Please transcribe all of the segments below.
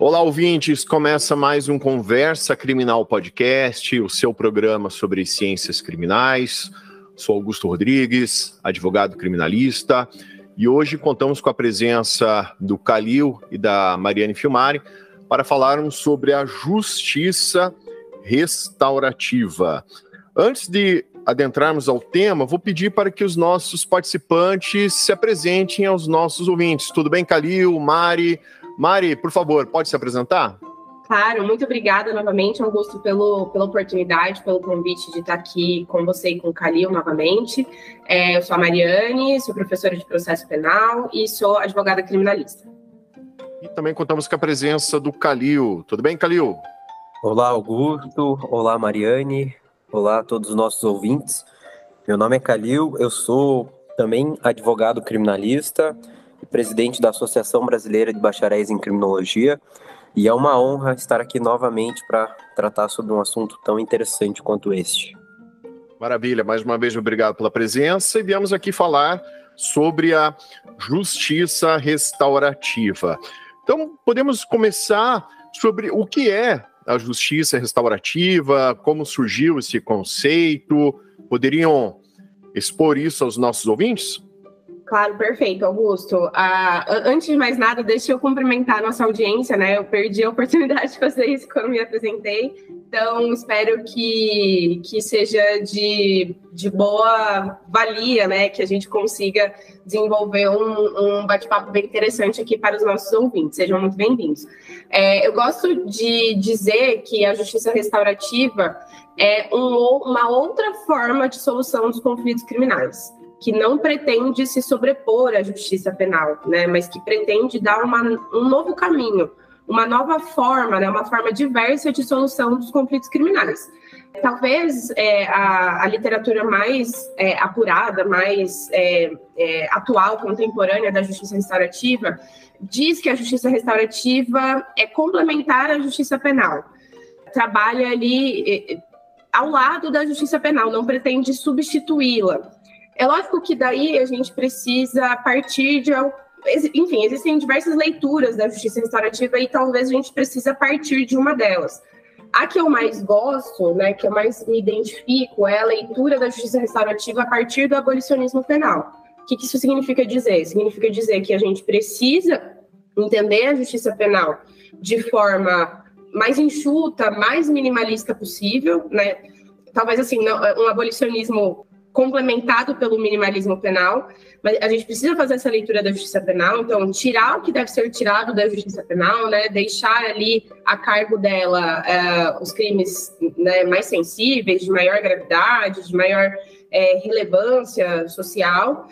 Olá, ouvintes! Começa mais um Conversa Criminal Podcast, o seu programa sobre ciências criminais. Sou Augusto Rodrigues, advogado criminalista, e hoje contamos com a presença do Calil e da Mariane Filmari para falarmos sobre a justiça restaurativa. Antes de adentrarmos ao tema, vou pedir para que os nossos participantes se apresentem aos nossos ouvintes. Tudo bem, Calil, Mari? Mari, por favor, pode se apresentar? Claro, muito obrigada novamente, Augusto, pela oportunidade, pelo convite de estar aqui com você e com o Calil novamente. Eu sou a Mariane, sou professora de processo penal e sou advogada criminalista. E também contamos com a presença do Calil. Tudo bem, Calil? Olá, Augusto. Olá, Mariane. Olá a todos os nossos ouvintes. Meu nome é Calil, eu sou também advogado criminalista e presidente da Associação Brasileira de Bacharéis em Criminologia, e é uma honra estar aqui novamente para tratar sobre um assunto tão interessante quanto este. Maravilha, mais uma vez obrigado pela presença, e viemos aqui falar sobre a justiça restaurativa. Então, podemos começar sobre o que é a justiça restaurativa, como surgiu esse conceito. Poderiam expor isso aos nossos ouvintes? Claro, perfeito, Augusto. Antes de mais nada, deixa eu cumprimentar a nossa audiência, né? Eu perdi a oportunidade de fazer isso quando me apresentei, então espero que seja de boa valia, né? Que a gente consiga desenvolver um bate-papo bem interessante aqui para os nossos ouvintes. Sejam muito bem-vindos. Eu gosto de dizer que a justiça restaurativa é uma outra forma de solução dos conflitos criminais, que não pretende se sobrepor à justiça penal, né, mas que pretende dar um novo caminho, uma nova forma, né, uma forma diversa de solução dos conflitos criminais. Talvez a literatura mais apurada, mais atual, contemporânea da justiça restaurativa, diz que a justiça restaurativa é complementar à justiça penal. Trabalha ali ao lado da justiça penal, não pretende substituí-la. É lógico que daí a gente precisa partir de... Enfim, existem diversas leituras da justiça restaurativa e talvez a gente precisa partir de uma delas. A que eu mais gosto, né, que eu mais me identifico, é a leitura da justiça restaurativa a partir do abolicionismo penal. O que isso significa dizer? Significa dizer que a gente precisa entender a justiça penal de forma mais enxuta, mais minimalista possível, né? Talvez assim, um abolicionismo complementado pelo minimalismo penal, mas a gente precisa fazer essa leitura da justiça penal, então tirar o que deve ser tirado da justiça penal, né, deixar ali a cargo dela os crimes, né, mais sensíveis, de maior gravidade, de maior relevância social,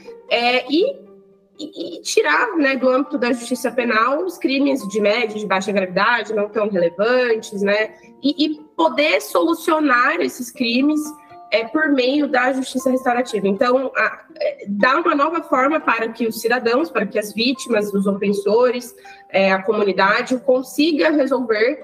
e tirar, né, do âmbito da justiça penal os crimes de média, de baixa gravidade, não tão relevantes, né, e poder solucionar esses crimes por meio da justiça restaurativa. Então, dá uma nova forma para que os cidadãos, para que as vítimas, os ofensores, a comunidade consiga resolver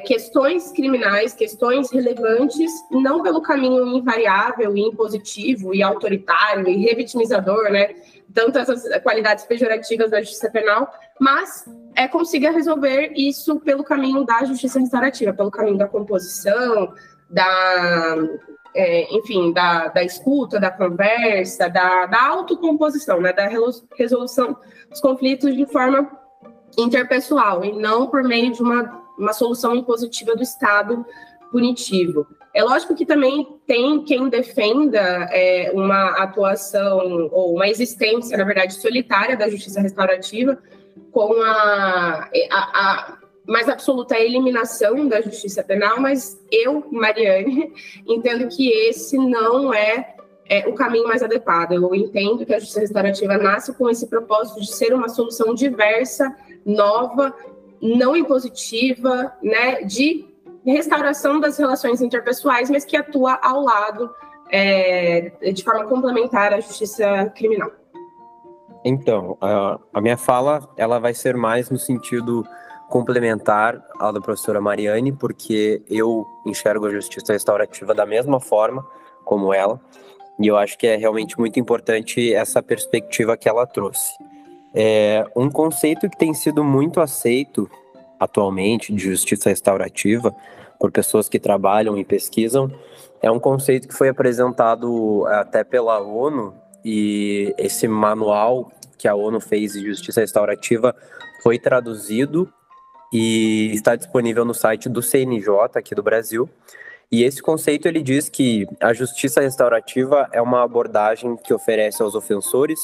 questões criminais, questões relevantes, não pelo caminho invariável e impositivo e autoritário e revitimizador, né? Tantas as qualidades pejorativas da justiça penal, mas consiga resolver isso pelo caminho da justiça restaurativa, pelo caminho da composição, enfim, da escuta, da conversa, da autocomposição, né, da resolução dos conflitos de forma interpessoal e não por meio de uma solução impositiva do Estado punitivo. É lógico que também tem quem defenda uma atuação ou uma existência, na verdade, solitária da justiça restaurativa com a mais absoluta eliminação da justiça penal, mas eu, Mariane, entendo que esse não é o caminho mais adequado. Eu entendo que a justiça restaurativa nasce com esse propósito de ser uma solução diversa, nova, não impositiva, né, de restauração das relações interpessoais, mas que atua ao lado, de forma complementar à justiça criminal. Então, a minha fala ela vai ser mais no sentido complementar à da professora Mariane, porque eu enxergo a justiça restaurativa da mesma forma como ela, e eu acho que é realmente muito importante essa perspectiva que ela trouxe. Um conceito que tem sido muito aceito atualmente de justiça restaurativa por pessoas que trabalham e pesquisam é um conceito que foi apresentado até pela ONU, e esse manual que a ONU fez de justiça restaurativa foi traduzido e está disponível no site do CNJ aqui do Brasil. E esse conceito ele diz que a justiça restaurativa é uma abordagem que oferece aos ofensores,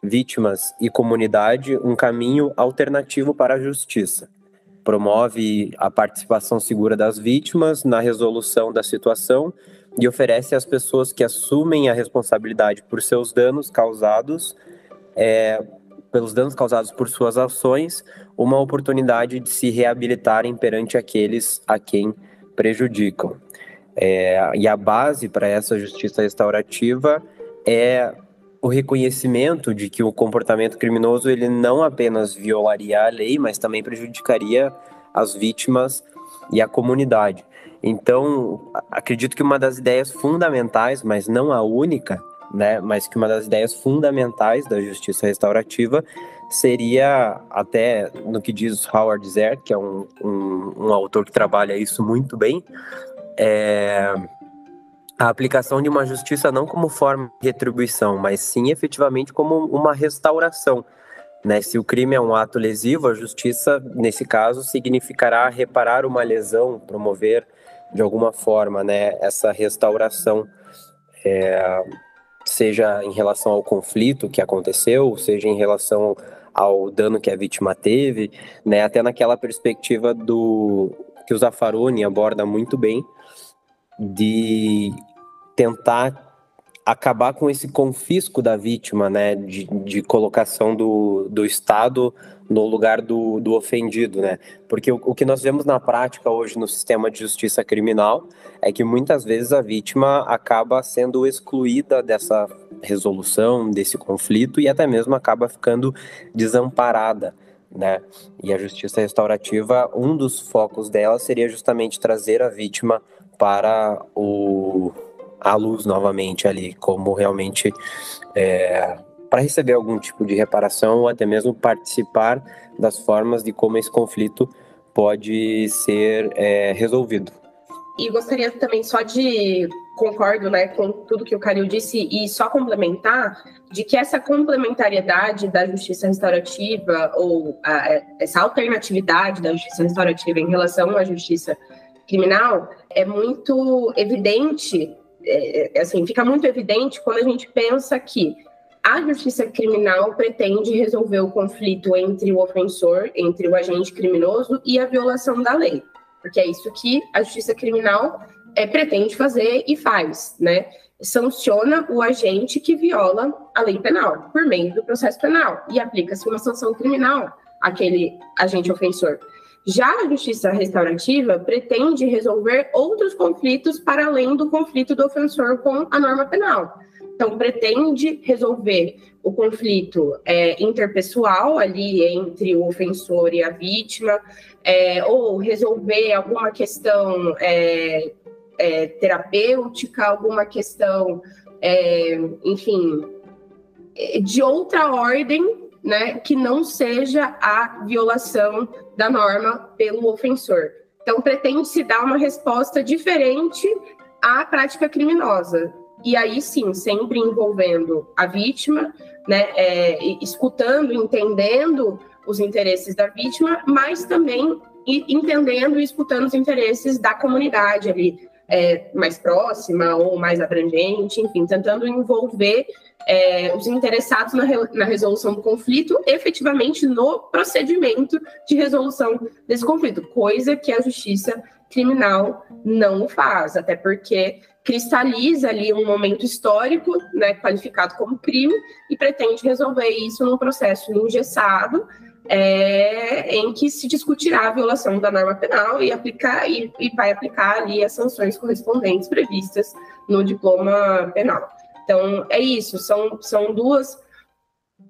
vítimas e comunidade um caminho alternativo para a justiça. Promove a participação segura das vítimas na resolução da situação e oferece às pessoas que assumem a responsabilidade por seus danos causados, pelos danos causados por suas ações, uma oportunidade de se reabilitarem perante aqueles a quem prejudicam. E a base para essa justiça restaurativa é o reconhecimento de que o comportamento criminoso ele não apenas violaria a lei, mas também prejudicaria as vítimas e a comunidade. Então, acredito que uma das ideias fundamentais, mas não a única, né, mas que uma das ideias fundamentais da justiça restaurativa seria, até no que diz Howard Zerr, que é um autor que trabalha isso muito bem, a aplicação de uma justiça não como forma de retribuição, mas sim efetivamente como uma restauração, né? Se o crime é um ato lesivo, a justiça, nesse caso, significará reparar uma lesão, promover de alguma forma, né, essa restauração, seja em relação ao conflito que aconteceu, seja em relação ao dano que a vítima teve, né? Até naquela perspectiva que o Zaffaroni aborda muito bem, de tentar acabar com esse confisco da vítima, né, de colocação do Estado no lugar do ofendido, né, porque o que nós vemos na prática hoje no sistema de justiça criminal é que muitas vezes a vítima acaba sendo excluída dessa resolução, desse conflito, e até mesmo acaba ficando desamparada, né, e a justiça restaurativa, um dos focos dela seria justamente trazer a vítima para a luz novamente ali, como realmente para receber algum tipo de reparação ou até mesmo participar das formas de como esse conflito pode ser resolvido. E gostaria também concordo, né, com tudo que o Kalil disse, e só complementar de que essa complementariedade da justiça restaurativa ou essa alternatividade da justiça restaurativa em relação à justiça criminal é muito evidente, fica muito evidente quando a gente pensa que a justiça criminal pretende resolver o conflito entre o ofensor, entre o agente criminoso e a violação da lei, porque é isso que a justiça criminal pretende fazer e faz, né? Sanciona o agente que viola a lei penal por meio do processo penal e aplica-se uma sanção criminal àquele agente ofensor. Já a justiça restaurativa pretende resolver outros conflitos para além do conflito do ofensor com a norma penal. Então, pretende resolver o conflito interpessoal ali entre o ofensor e a vítima, ou resolver alguma questão terapêutica, alguma questão, enfim, de outra ordem, né, que não seja a violação da norma pelo ofensor. Então, pretende-se dar uma resposta diferente à prática criminosa. E aí, sim, sempre envolvendo a vítima, né, escutando, entendendo os interesses da vítima, mas também entendendo e escutando os interesses da comunidade ali, mais próxima ou mais abrangente, enfim, tentando envolver os interessados na resolução do conflito, efetivamente no procedimento de resolução desse conflito, coisa que a justiça criminal não faz, até porque cristaliza ali um momento histórico, né, qualificado como crime, e pretende resolver isso num processo engessado, em que se discutirá a violação da norma penal e vai aplicar ali as sanções correspondentes previstas no diploma penal. Então, é isso, são duas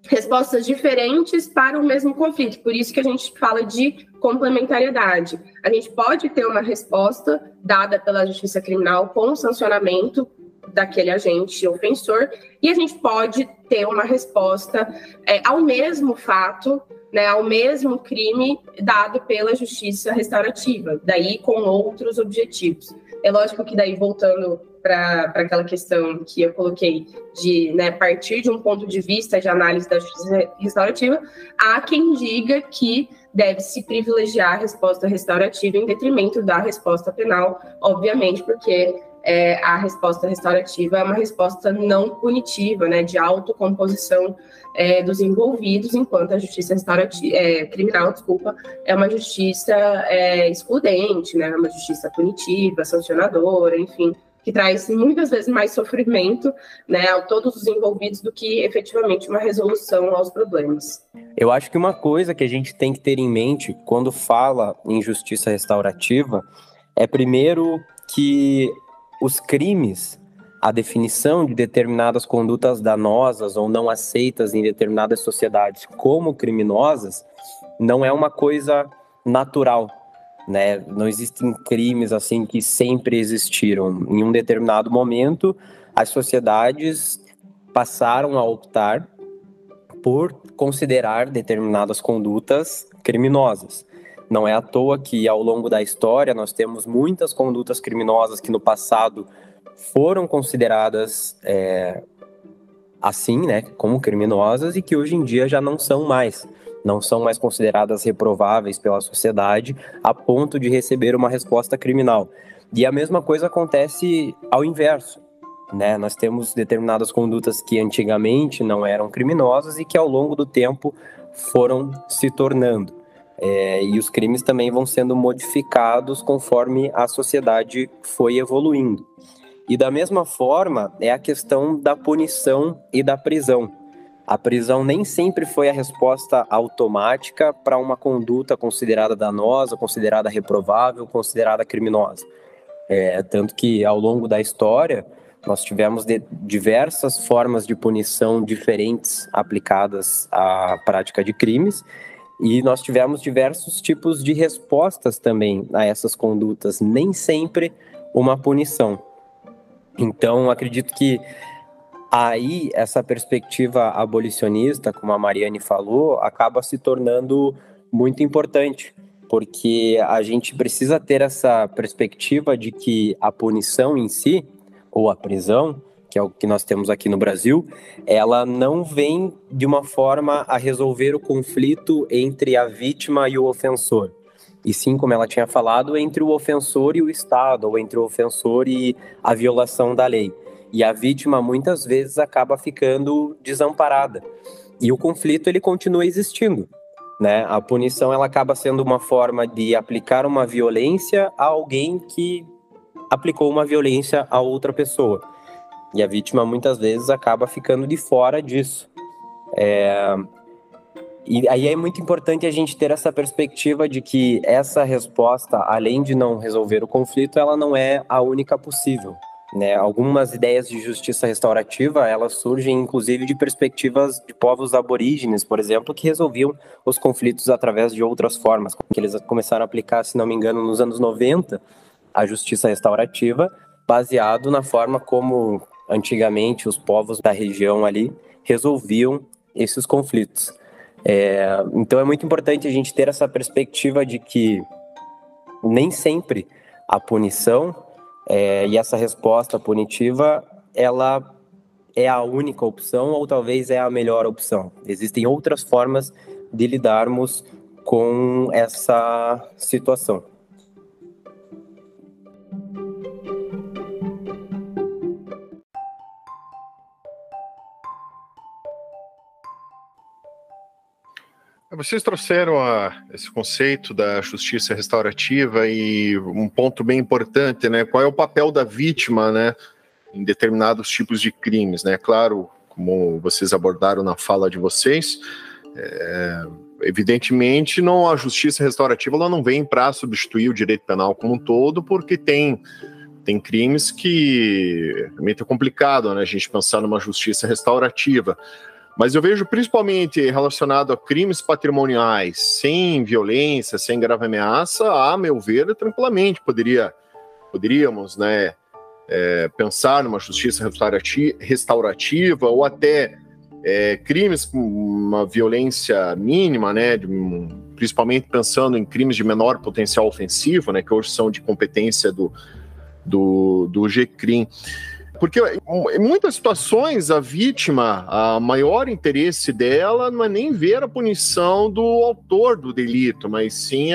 respostas diferentes para o mesmo conflito, por isso que a gente fala de complementariedade. A gente pode ter uma resposta dada pela justiça criminal com sancionamento daquele agente ofensor, e a gente pode ter uma resposta ao mesmo fato, né, ao mesmo crime dado pela justiça restaurativa, daí com outros objetivos. É lógico que daí, voltando para aquela questão que eu coloquei de, né, partir de um ponto de vista de análise da justiça restaurativa, há quem diga que deve-se privilegiar a resposta restaurativa em detrimento da resposta penal, obviamente, porque a resposta restaurativa é uma resposta não punitiva, né, de autocomposição dos envolvidos, enquanto a justiça criminal, é uma justiça excludente, né, uma justiça punitiva, sancionadora, enfim, que traz muitas vezes mais sofrimento, né, a todos os envolvidos do que efetivamente uma resolução aos problemas. Eu acho que uma coisa que a gente tem que ter em mente quando fala em justiça restaurativa é, primeiro, que os crimes, a definição de determinadas condutas danosas ou não aceitas em determinadas sociedades como criminosas, não é uma coisa natural, né? Não existem crimes assim que sempre existiram. Em um determinado momento, as sociedades passaram a optar por considerar determinadas condutas criminosas. Não é à toa que, ao longo da história, nós temos muitas condutas criminosas que no passado foram consideradas assim, né, como criminosas, e que hoje em dia já não são mais consideradas reprováveis pela sociedade a ponto de receber uma resposta criminal. E a mesma coisa acontece ao inverso, né? Nós temos determinadas condutas que antigamente não eram criminosas e que ao longo do tempo foram se tornando. E os crimes também vão sendo modificados conforme a sociedade foi evoluindo. E da mesma forma é a questão da punição e da prisão. A prisão nem sempre foi a resposta automática para uma conduta considerada danosa, considerada reprovável, considerada criminosa. Tanto que ao longo da história nós tivemos diversas formas de punição diferentes aplicadas à prática de crimes, e nós tivemos diversos tipos de respostas também a essas condutas, nem sempre uma punição. Então, acredito que aí essa perspectiva abolicionista, como a Mariane falou, acaba se tornando muito importante, porque a gente precisa ter essa perspectiva de que a punição em si, ou a prisão, que é o que nós temos aqui no Brasil, ela não vem de uma forma a resolver o conflito entre a vítima e o ofensor. E sim, como ela tinha falado, entre o ofensor e o Estado, ou entre o ofensor e a violação da lei. E a vítima, muitas vezes, acaba ficando desamparada. E o conflito, ele continua existindo, né? A punição, ela acaba sendo uma forma de aplicar uma violência a alguém que aplicou uma violência a outra pessoa. E a vítima, muitas vezes, acaba ficando de fora disso. E aí é muito importante a gente ter essa perspectiva de que essa resposta, além de não resolver o conflito, ela não é a única possível, né? Algumas ideias de justiça restaurativa, elas surgem, inclusive, de perspectivas de povos aborígenes, por exemplo, que resolviam os conflitos através de outras formas, que eles começaram a aplicar, se não me engano, nos anos 90, a justiça restaurativa, baseado na forma como antigamente os povos da região ali resolviam esses conflitos. Então é muito importante a gente ter essa perspectiva de que nem sempre a punição e essa resposta punitiva, ela é a única opção ou talvez é a melhor opção. Existem outras formas de lidarmos com essa situação. Vocês trouxeram esse conceito da justiça restaurativa e um ponto bem importante, né? Qual é o papel da vítima, né, em determinados tipos de crimes, né? Claro, como vocês abordaram na fala de vocês, evidentemente a justiça restaurativa ela não vem para substituir o direito penal como um todo, porque tem crimes que é meio complicado, né, a gente pensar numa justiça restaurativa. Mas eu vejo principalmente relacionado a crimes patrimoniais, sem violência, sem grave ameaça, a meu ver, tranquilamente poderíamos, né, pensar numa justiça restaurativa ou até crimes com uma violência mínima, né, principalmente pensando em crimes de menor potencial ofensivo, né, que hoje são de competência do GCRIM. Porque em muitas situações a vítima, a maior interesse dela não é nem ver a punição do autor do delito, mas sim,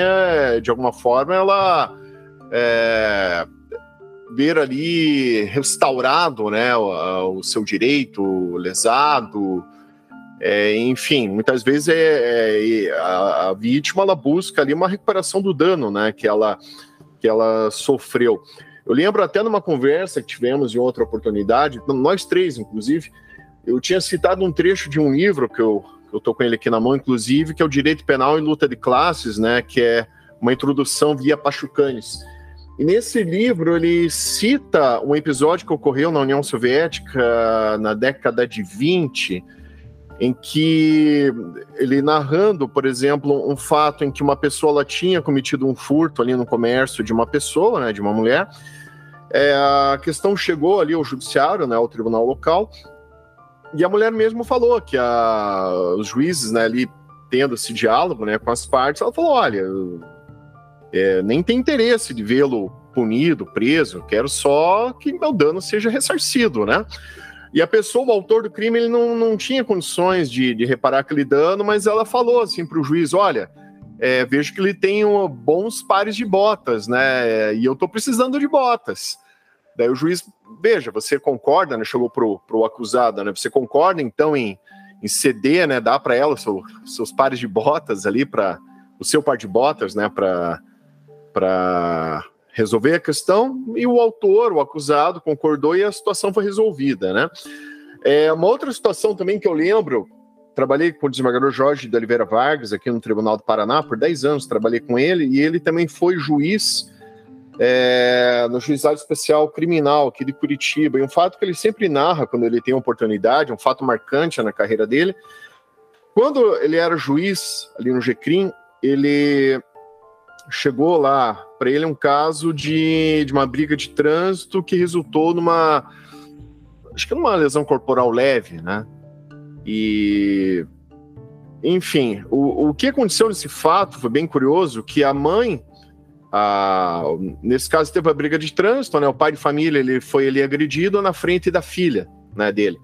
de alguma forma, ela ver ali restaurado, né, o seu direito lesado. Enfim, muitas vezes a vítima ela busca ali uma recuperação do dano, né, que ela sofreu. Eu lembro até numa conversa que tivemos em outra oportunidade, nós três, inclusive, eu tinha citado um trecho de um livro que eu estou com ele aqui na mão, inclusive, que é o Direito Penal e Luta de Classes, né, que é uma introdução via Pachucanes. E nesse livro ele cita um episódio que ocorreu na União Soviética na década de 20, em que ele narrando, por exemplo, um fato em que uma pessoa ela tinha cometido um furto ali no comércio de uma pessoa, né, de uma mulher. A questão chegou ali ao judiciário, né, ao tribunal local, e a mulher mesmo falou que os juízes, né, ali tendo esse diálogo, né, com as partes, ela falou, olha, nem tem interesse de vê-lo punido, preso, quero só que meu dano seja ressarcido, né? E a pessoa, o autor do crime, ele não tinha condições de reparar aquele dano, mas ela falou assim para o juiz, olha, vejo que ele tem bons pares de botas, né? E eu estou precisando de botas. Daí o juiz, veja, você concorda, né? Chegou pro acusado, né? Você concorda, então, em ceder, né? Dar para ela seus pares de botas ali, o seu par de botas, né? Para resolver a questão, e o autor, o acusado, concordou e a situação foi resolvida, né? Uma outra situação também que eu lembro, trabalhei com o desembargador Jorge de Oliveira Vargas aqui no Tribunal do Paraná, por 10 anos trabalhei com ele, e ele também foi juiz no Juizado Especial Criminal aqui de Curitiba, e um fato que ele sempre narra quando ele tem oportunidade, um fato marcante na carreira dele, quando ele era juiz ali no GCRIM, ele chegou lá, para ele um caso de uma briga de trânsito que resultou numa lesão corporal leve, né? E, enfim, o que aconteceu nesse fato foi bem curioso, que a mãe, nesse caso teve a briga de trânsito, né? O pai de família, ele foi ali agredido na frente da filha, né, dele.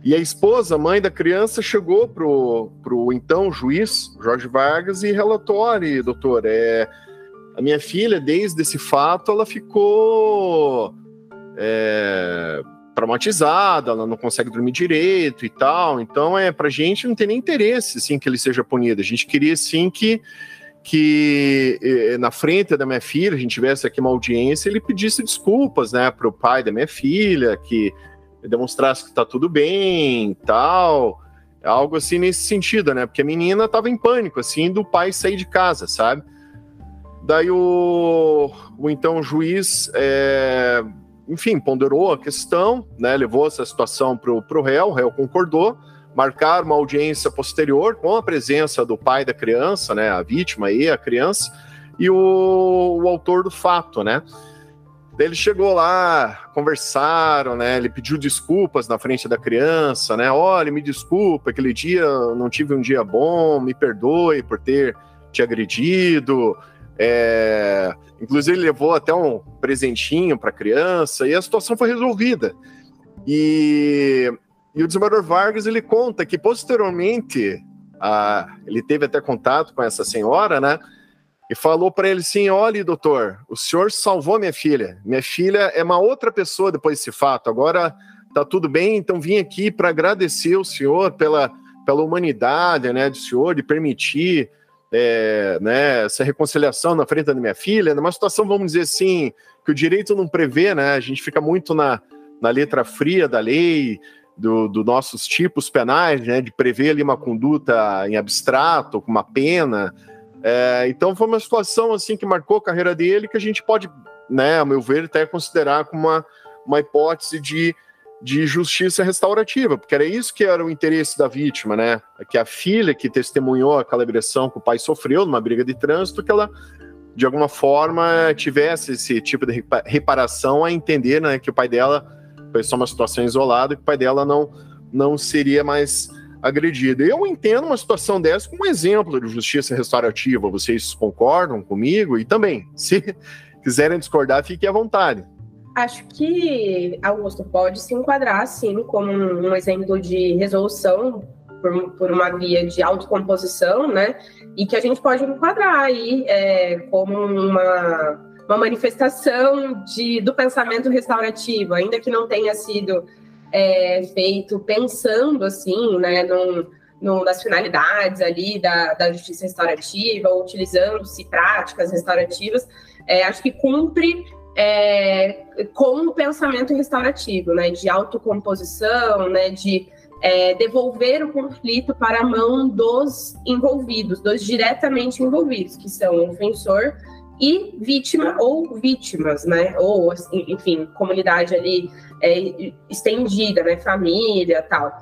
E a esposa, a mãe da criança, chegou pro então juiz, Jorge Vargas, e relatou, olha, doutor, a minha filha, desde esse fato, ela ficou traumatizada, ela não consegue dormir direito e tal, então pra gente não tem nem interesse, assim, que ele seja punido, a gente queria, sim, que na frente da minha filha, a gente tivesse aqui uma audiência, ele pedisse desculpas, né, pro pai da minha filha, que demonstrasse que tá tudo bem, tal, algo assim nesse sentido, né, porque a menina tava em pânico, assim, do pai sair de casa, sabe? Daí o então juiz, enfim, ponderou a questão, né, levou essa situação pro réu, o réu concordou, marcaram uma audiência posterior com a presença do pai da criança, né, a vítima e a criança, e o autor do fato, né. Daí ele chegou lá, conversaram, né? Ele pediu desculpas na frente da criança, né? Olha, me desculpa, aquele dia eu não tive um dia bom, me perdoe por ter te agredido. Inclusive ele levou até um presentinho para a criança e a situação foi resolvida. E o desembargador Vargas, ele conta que posteriormente ele teve até contato com essa senhora, né? E falou para ele assim, olha, doutor, o senhor salvou minha filha é uma outra pessoa depois desse fato, agora tá tudo bem, então vim aqui para agradecer o senhor pela humanidade, né, do senhor, de permitir né, essa reconciliação na frente da minha filha, numa situação, vamos dizer assim, que o direito não prevê, né, a gente fica muito na letra fria da lei, dos nossos tipos penais, né, de prever ali uma conduta em abstrato, com uma pena. Então foi uma situação assim que marcou a carreira dele, que a gente pode, né, a meu ver, até considerar como uma hipótese de justiça restaurativa, porque era isso que era o interesse da vítima, né, que a filha que testemunhou aquela agressão que o pai sofreu numa briga de trânsito, que ela de alguma forma, tivesse esse tipo de reparação, a entender, né, que o pai dela foi só uma situação isolada, que o pai dela não seria mais agredido. Eu entendo uma situação dessa como um exemplo de justiça restaurativa. Vocês concordam comigo? E também, se quiserem discordar, fiquem à vontade. Acho que Augusto pode se enquadrar, sim, como um exemplo de resolução por uma via de autocomposição, né? E que a gente pode enquadrar aí como uma manifestação do pensamento restaurativo, ainda que não tenha sido feito pensando, assim, né, nas finalidades ali da justiça restaurativa, ou utilizando-se práticas restaurativas, acho que cumpre com o pensamento restaurativo, né, de autocomposição, né, de devolver o conflito para a mão dos envolvidos, dos diretamente envolvidos, que são o ofensor e vítima ou vítimas, né, ou, enfim, comunidade ali estendida, né, família, tal.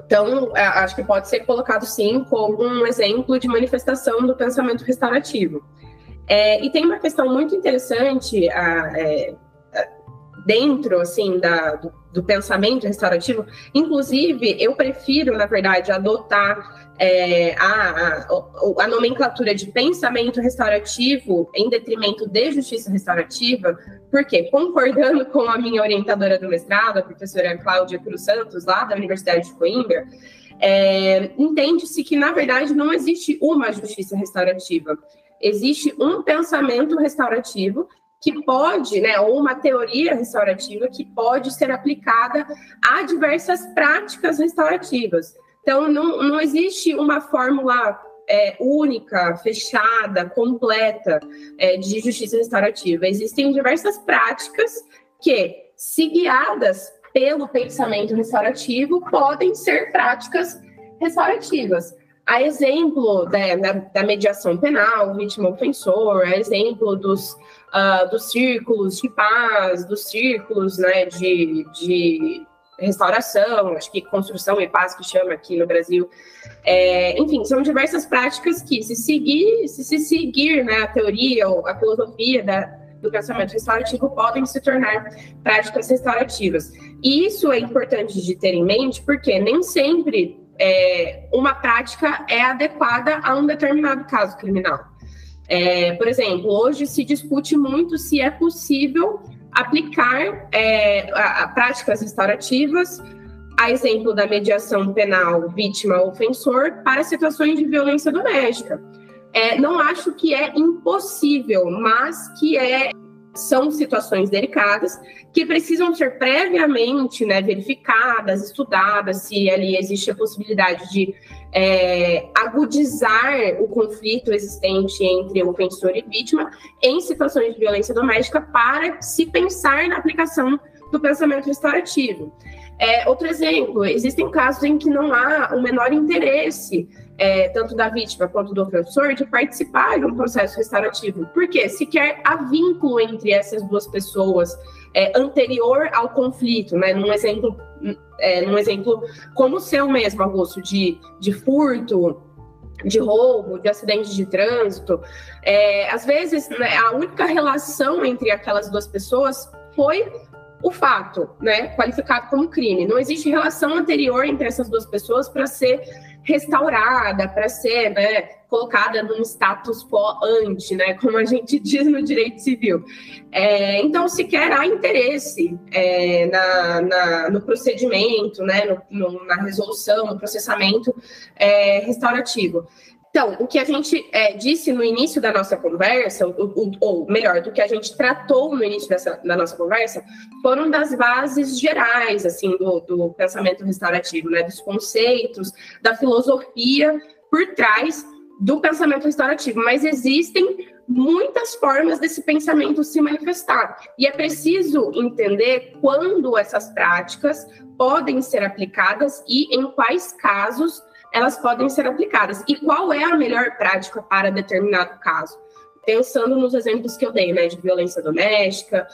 Então, acho que pode ser colocado, sim, como um exemplo de manifestação do pensamento restaurativo. E tem uma questão muito interessante dentro, assim, do pensamento restaurativo. Inclusive, eu prefiro, na verdade, adotar a nomenclatura de pensamento restaurativo em detrimento de justiça restaurativa, porque, concordando com a minha orientadora do mestrado, a professora Cláudia Cruz Santos, lá da Universidade de Coimbra, entende-se que, na verdade, não existe uma justiça restaurativa. Existe um pensamento restaurativo que pode, né, ou uma teoria restaurativa que pode ser aplicada a diversas práticas restaurativas. Então, não existe uma fórmula única, fechada, completa de justiça restaurativa. Existem diversas práticas que, se guiadas pelo pensamento restaurativo, podem ser práticas restaurativas. A exemplo da mediação penal, vítima-ofensor, a exemplo dos círculos de paz, dos círculos, né, de restauração, acho que construção e paz que chama aqui no Brasil. Enfim, são diversas práticas que, se seguir, né, a teoria ou a filosofia do pensamento restaurativo, podem se tornar práticas restaurativas. E isso é importante de ter em mente, porque nem sempre uma prática é adequada a um determinado caso criminal. Por exemplo, hoje se discute muito se é possível aplicar práticas restaurativas, a exemplo da mediação penal vítima-ofensor, para situações de violência doméstica. Não acho que é impossível, mas que são situações delicadas que precisam ser previamente, né, verificadas, estudadas, se ali existe a possibilidade de agudizar o conflito existente entre o ofensor e vítima em situações de violência doméstica, para se pensar na aplicação do pensamento restaurativo. Outro exemplo, existem casos em que não há o menor interesse, tanto da vítima quanto do ofensor, de participar de um processo restaurativo. Por quê? Sequer há vínculo entre essas duas pessoas anterior ao conflito, né? Num exemplo como o seu mesmo, Augusto, de furto, de roubo, de acidente de trânsito. Às vezes, né, a única relação entre aquelas duas pessoas foi o fato, né, qualificado como crime. Não existe relação anterior entre essas duas pessoas para ser restaurada, para ser, né, colocada num status quo ante, né, como a gente diz no direito civil. Então, sequer há interesse no procedimento, né, na resolução, no processamento restaurativo. Então, o que a gente disse no início da nossa conversa, ou melhor, do que a gente tratou no início da nossa conversa, foram das bases gerais, assim, do pensamento restaurativo, né, dos conceitos, da filosofia por trás do pensamento restaurativo. Mas existem muitas formas desse pensamento se manifestar. E é preciso entender quando essas práticas podem ser aplicadas e em quais casos elas podem ser aplicadas. E qual é a melhor prática para determinado caso? Pensando nos exemplos que eu dei, né, de violência doméstica,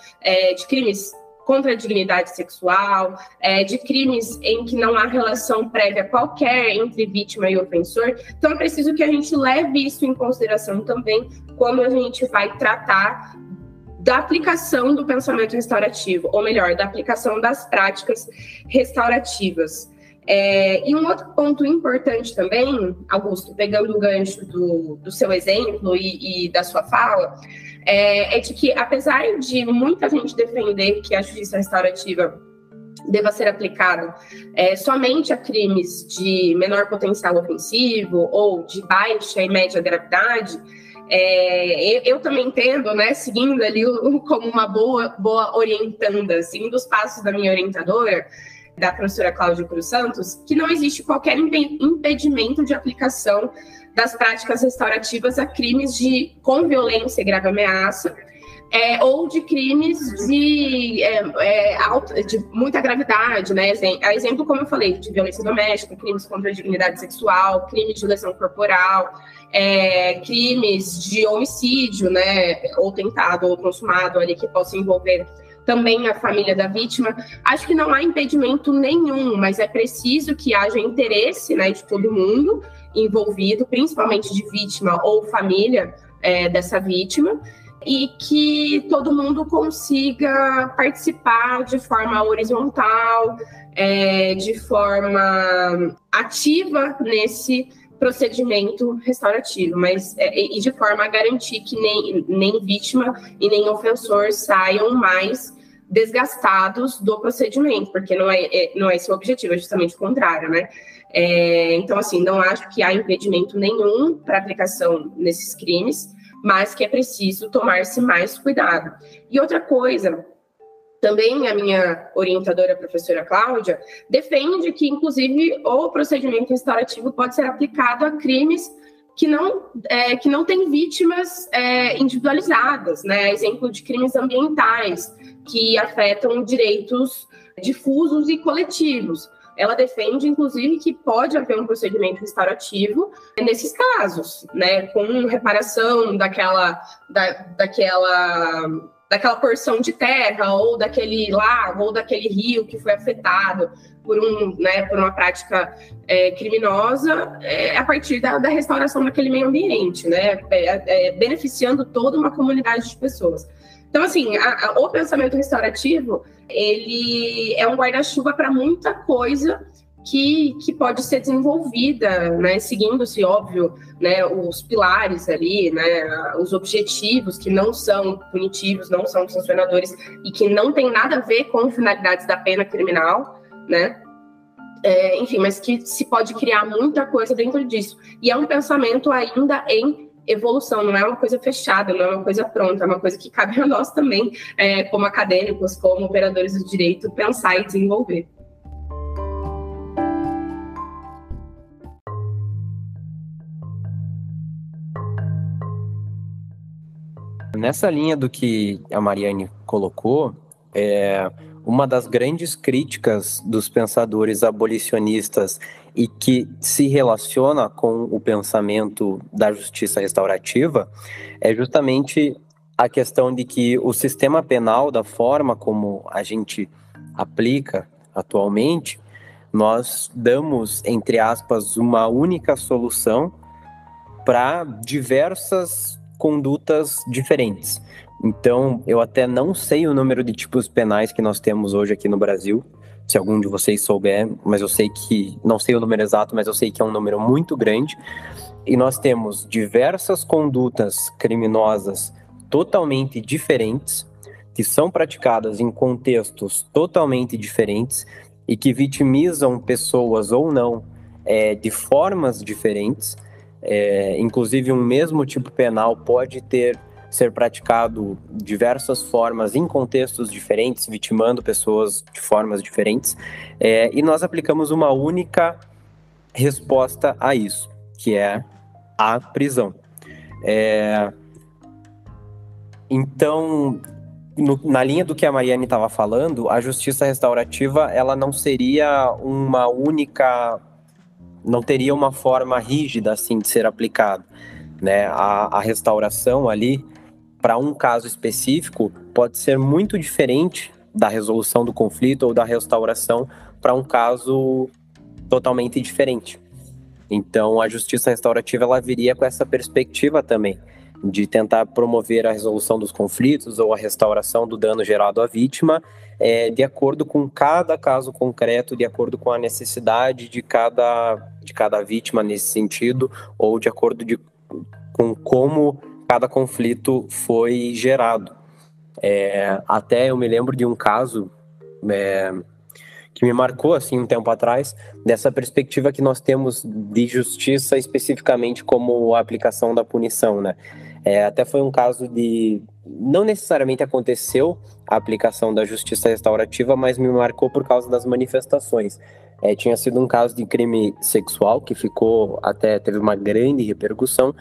de crimes contra a dignidade sexual, de crimes em que não há relação prévia qualquer entre vítima e ofensor. Então, é preciso que a gente leve isso em consideração também quando a gente vai tratar da aplicação do pensamento restaurativo, ou melhor, da aplicação das práticas restaurativas. E um outro ponto importante também, Augusto, pegando o gancho do seu exemplo e da sua fala, é de que, apesar de muita gente defender que a justiça restaurativa deva ser aplicada somente a crimes de menor potencial ofensivo ou de baixa e média gravidade, eu também entendo, né, seguindo ali como uma boa orientanda, seguindo os passos da minha orientadora, da professora Cláudia Cruz Santos, que não existe qualquer impedimento de aplicação das práticas restaurativas a crimes com violência e grave ameaça, ou de crimes de muita gravidade, né? A exemplo, como eu falei, de violência doméstica, crimes contra a dignidade sexual, crimes de lesão corporal, crimes de homicídio, né? Ou tentado ou consumado ali, que possam envolver também a família da vítima. Acho que não há impedimento nenhum, mas é preciso que haja interesse, né, de todo mundo envolvido, principalmente de vítima ou família dessa vítima, e que todo mundo consiga participar de forma horizontal, de forma ativa nesse procedimento restaurativo, mas e de forma a garantir que nem vítima e nem ofensor saiam mais desgastados do procedimento, porque não é esse o objetivo, é justamente o contrário, né? Então, assim, não acho que há impedimento nenhum para aplicação nesses crimes, mas que é preciso tomar-se mais cuidado. E outra coisa, também a minha orientadora, a professora Cláudia, defende que, inclusive, o procedimento restaurativo pode ser aplicado a crimes que não têm vítimas individualizadas, né? Exemplo de crimes ambientais, que afetam direitos difusos e coletivos. Ela defende, inclusive, que pode haver um procedimento restaurativo nesses casos, né? Com reparação daquela porção de terra, ou daquele lago, ou daquele rio que foi afetado por uma prática criminosa, a partir da restauração daquele meio ambiente, né? Beneficiando toda uma comunidade de pessoas. Então, assim, o pensamento restaurativo, ele é um guarda-chuva para muita coisa que pode ser desenvolvida, né, seguindo-se, óbvio, né, os pilares ali, né, os objetivos que não são punitivos, não são sancionadores e que não tem nada a ver com finalidades da pena criminal, né, enfim, mas que se pode criar muita coisa dentro disso. E é um pensamento ainda em evolução, não é uma coisa fechada, não é uma coisa pronta, é uma coisa que cabe a nós também, como acadêmicos, como operadores do direito, pensar e desenvolver. Nessa linha do que a Mariane colocou, uma das grandes críticas dos pensadores abolicionistas e que se relaciona com o pensamento da justiça restaurativa é justamente a questão de que o sistema penal, da forma como a gente aplica atualmente, nós damos, entre aspas, uma única solução para diversas condutas diferentes. Então, eu até não sei o número de tipos penais que nós temos hoje aqui no Brasil, se algum de vocês souber, mas eu sei que, não sei o número exato, mas eu sei que é um número muito grande, e nós temos diversas condutas criminosas totalmente diferentes, que são praticadas em contextos totalmente diferentes, e que vitimizam pessoas ou não, de formas diferentes. Inclusive, um mesmo tipo penal pode ser praticado de diversas formas, em contextos diferentes, vitimando pessoas de formas diferentes, e nós aplicamos uma única resposta a isso, que é a prisão. Então, na linha do que a Mariane estava falando, a justiça restaurativa, ela não seria uma única, não teria uma forma rígida assim de ser aplicada, né? A restauração ali, para um caso específico, pode ser muito diferente da resolução do conflito ou da restauração para um caso totalmente diferente. Então, a justiça restaurativa ela viria com essa perspectiva também, de tentar promover a resolução dos conflitos ou a restauração do dano gerado à vítima, de acordo com cada caso concreto, de acordo com a necessidade de cada vítima nesse sentido, ou de acordo com como cada conflito foi gerado. Até eu me lembro de um caso que me marcou assim um tempo atrás, dessa perspectiva que nós temos de justiça especificamente como a aplicação da punição, né? Até foi um caso não necessariamente aconteceu a aplicação da justiça restaurativa, mas me marcou por causa das manifestações. Tinha sido um caso de crime sexual que teve uma grande repercussão,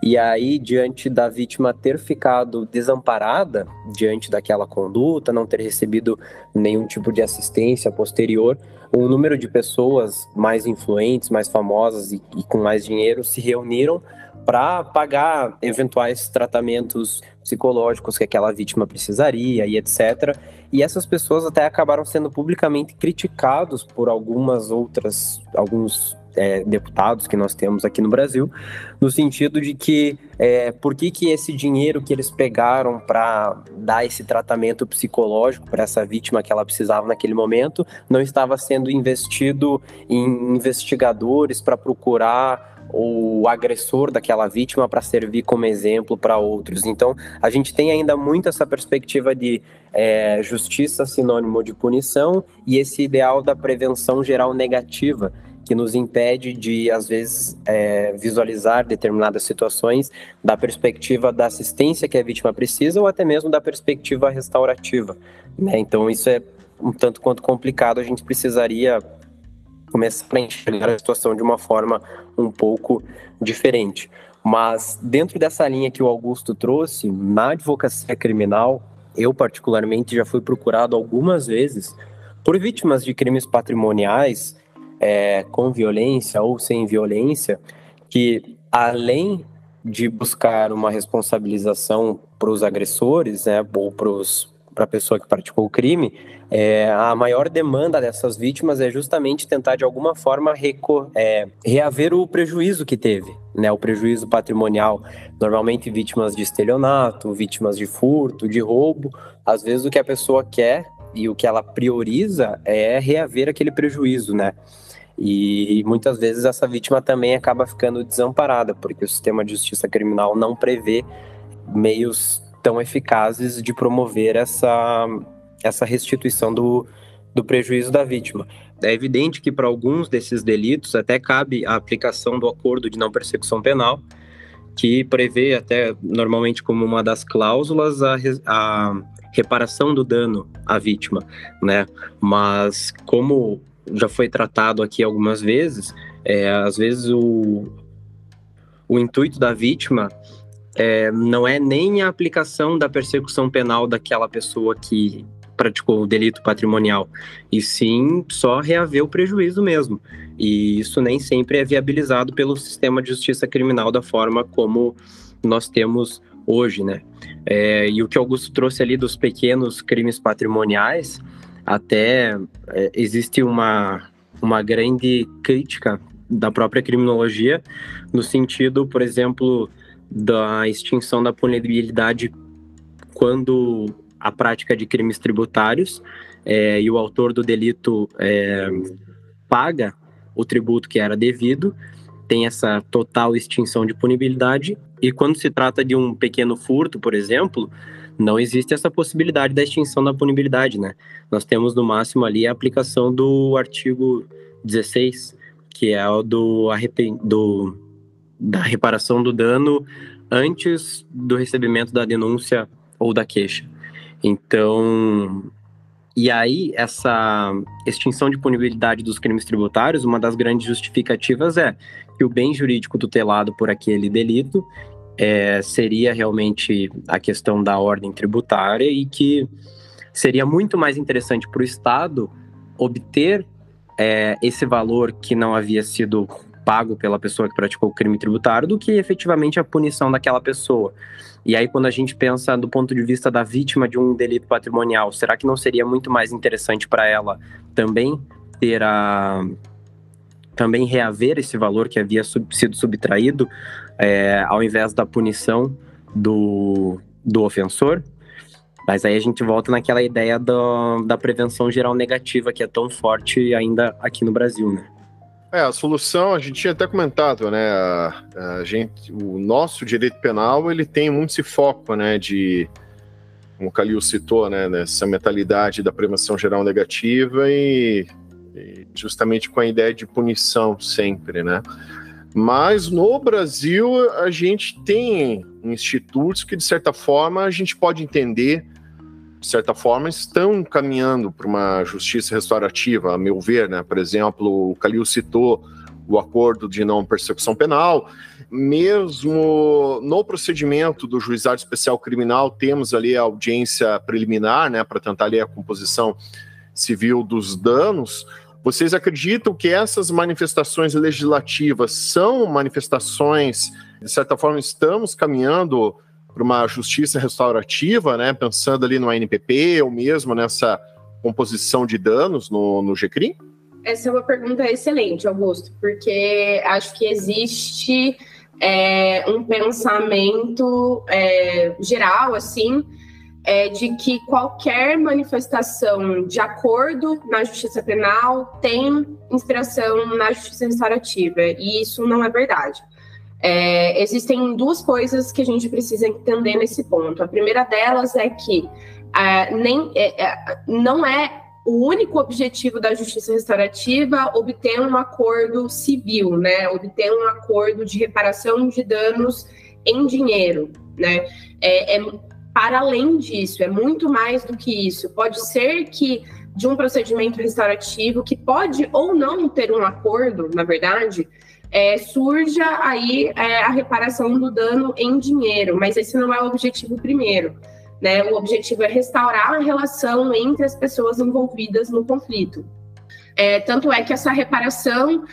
e aí, diante da vítima ter ficado desamparada diante daquela conduta, não ter recebido nenhum tipo de assistência posterior, um número de pessoas mais influentes, mais famosas e com mais dinheiro se reuniram para pagar eventuais tratamentos psicológicos que aquela vítima precisaria e etc. E essas pessoas até acabaram sendo publicamente criticados por alguns deputados que nós temos aqui no Brasil, no sentido de que por que esse dinheiro que eles pegaram para dar esse tratamento psicológico para essa vítima que ela precisava naquele momento não estava sendo investido em investigadores para procurar o agressor daquela vítima para servir como exemplo para outros. Então, a gente tem ainda muito essa perspectiva de justiça sinônimo de punição e esse ideal da prevenção geral negativa, que nos impede de, às vezes, visualizar determinadas situações da perspectiva da assistência que a vítima precisa ou até mesmo da perspectiva restaurativa, né? Então, isso é um tanto quanto complicado, a gente precisaria começar a enxergar a situação de uma forma um pouco diferente. Mas, dentro dessa linha que o Augusto trouxe, na advocacia criminal, eu particularmente já fui procurado algumas vezes por vítimas de crimes patrimoniais, com violência ou sem violência, que além de buscar uma responsabilização para os agressores, né, ou para a pessoa que praticou o crime, a maior demanda dessas vítimas é justamente tentar de alguma forma reaver o prejuízo que teve, né, o prejuízo patrimonial, normalmente vítimas de estelionato, vítimas de furto, de roubo. Às vezes o que a pessoa quer e o que ela prioriza é reaver aquele prejuízo, né? E muitas vezes essa vítima também acaba ficando desamparada, porque o sistema de justiça criminal não prevê meios tão eficazes de promover essa restituição do prejuízo da vítima. É evidente que para alguns desses delitos até cabe a aplicação do acordo de não persecução penal, que prevê até normalmente como uma das cláusulas a reparação do dano à vítima, né? Mas como já foi tratado aqui algumas vezes, às vezes o intuito da vítima não é nem a aplicação da persecução penal daquela pessoa que praticou o delito patrimonial, e sim só reaver o prejuízo mesmo. E isso nem sempre é viabilizado pelo sistema de justiça criminal da forma como nós temos hoje, né? E o que Augusto trouxe ali dos pequenos crimes patrimoniais, até existe uma grande crítica da própria criminologia, no sentido, por exemplo, da extinção da punibilidade quando a prática de crimes tributários e o autor do delito paga o tributo que era devido, tem essa total extinção de punibilidade, e quando se trata de um pequeno furto, por exemplo, não existe essa possibilidade da extinção da punibilidade, né? Nós temos no máximo ali a aplicação do artigo 16, que é o da reparação do dano antes do recebimento da denúncia ou da queixa. Então, e aí essa extinção de punibilidade dos crimes tributários, uma das grandes justificativas é que o bem jurídico tutelado por aquele delito seria realmente a questão da ordem tributária, e que seria muito mais interessante para o Estado obter esse valor que não havia sido pago pela pessoa que praticou o crime tributário do que efetivamente a punição daquela pessoa. E aí, quando a gente pensa do ponto de vista da vítima de um delito patrimonial, será que não seria muito mais interessante para ela também também reaver esse valor que havia sido subtraído, ao invés da punição do ofensor? Mas aí a gente volta naquela ideia da prevenção geral negativa, que é tão forte ainda aqui no Brasil, né? A solução, a gente tinha até comentado, né? O nosso direito penal, ele tem muito esse foco, né? Como o Calil citou, né? Nessa mentalidade da prevenção geral negativa e justamente com a ideia de punição sempre, né? Mas no Brasil, a gente tem institutos que, de certa forma, a gente pode entender, de certa forma, estão caminhando para uma justiça restaurativa, a meu ver, né? Por exemplo, o Calil citou o acordo de não persecução penal. Mesmo no procedimento do Juizado Especial Criminal, temos ali a audiência preliminar, né? Para tentar ali a composição civil dos danos. Vocês acreditam que essas manifestações legislativas são manifestações, de certa forma, estamos caminhando para uma justiça restaurativa, né? Pensando ali no ANPP ou mesmo nessa composição de danos no GCRIM? Essa é uma pergunta excelente, Augusto, porque acho que existe um pensamento geral, assim, de que qualquer manifestação de acordo na justiça penal tem inspiração na justiça restaurativa, e isso não é verdade. Existem duas coisas que a gente precisa entender nesse ponto. A primeira delas é que não é o único objetivo da justiça restaurativa obter um acordo civil, né? Obter um acordo de reparação de danos em dinheiro, né? Para além disso, é muito mais do que isso. Pode ser que de um procedimento restaurativo, que pode ou não ter um acordo, na verdade, surja aí a reparação do dano em dinheiro, mas esse não é o objetivo primeiro, né? O objetivo é restaurar a relação entre as pessoas envolvidas no conflito. Tanto é que essa reparação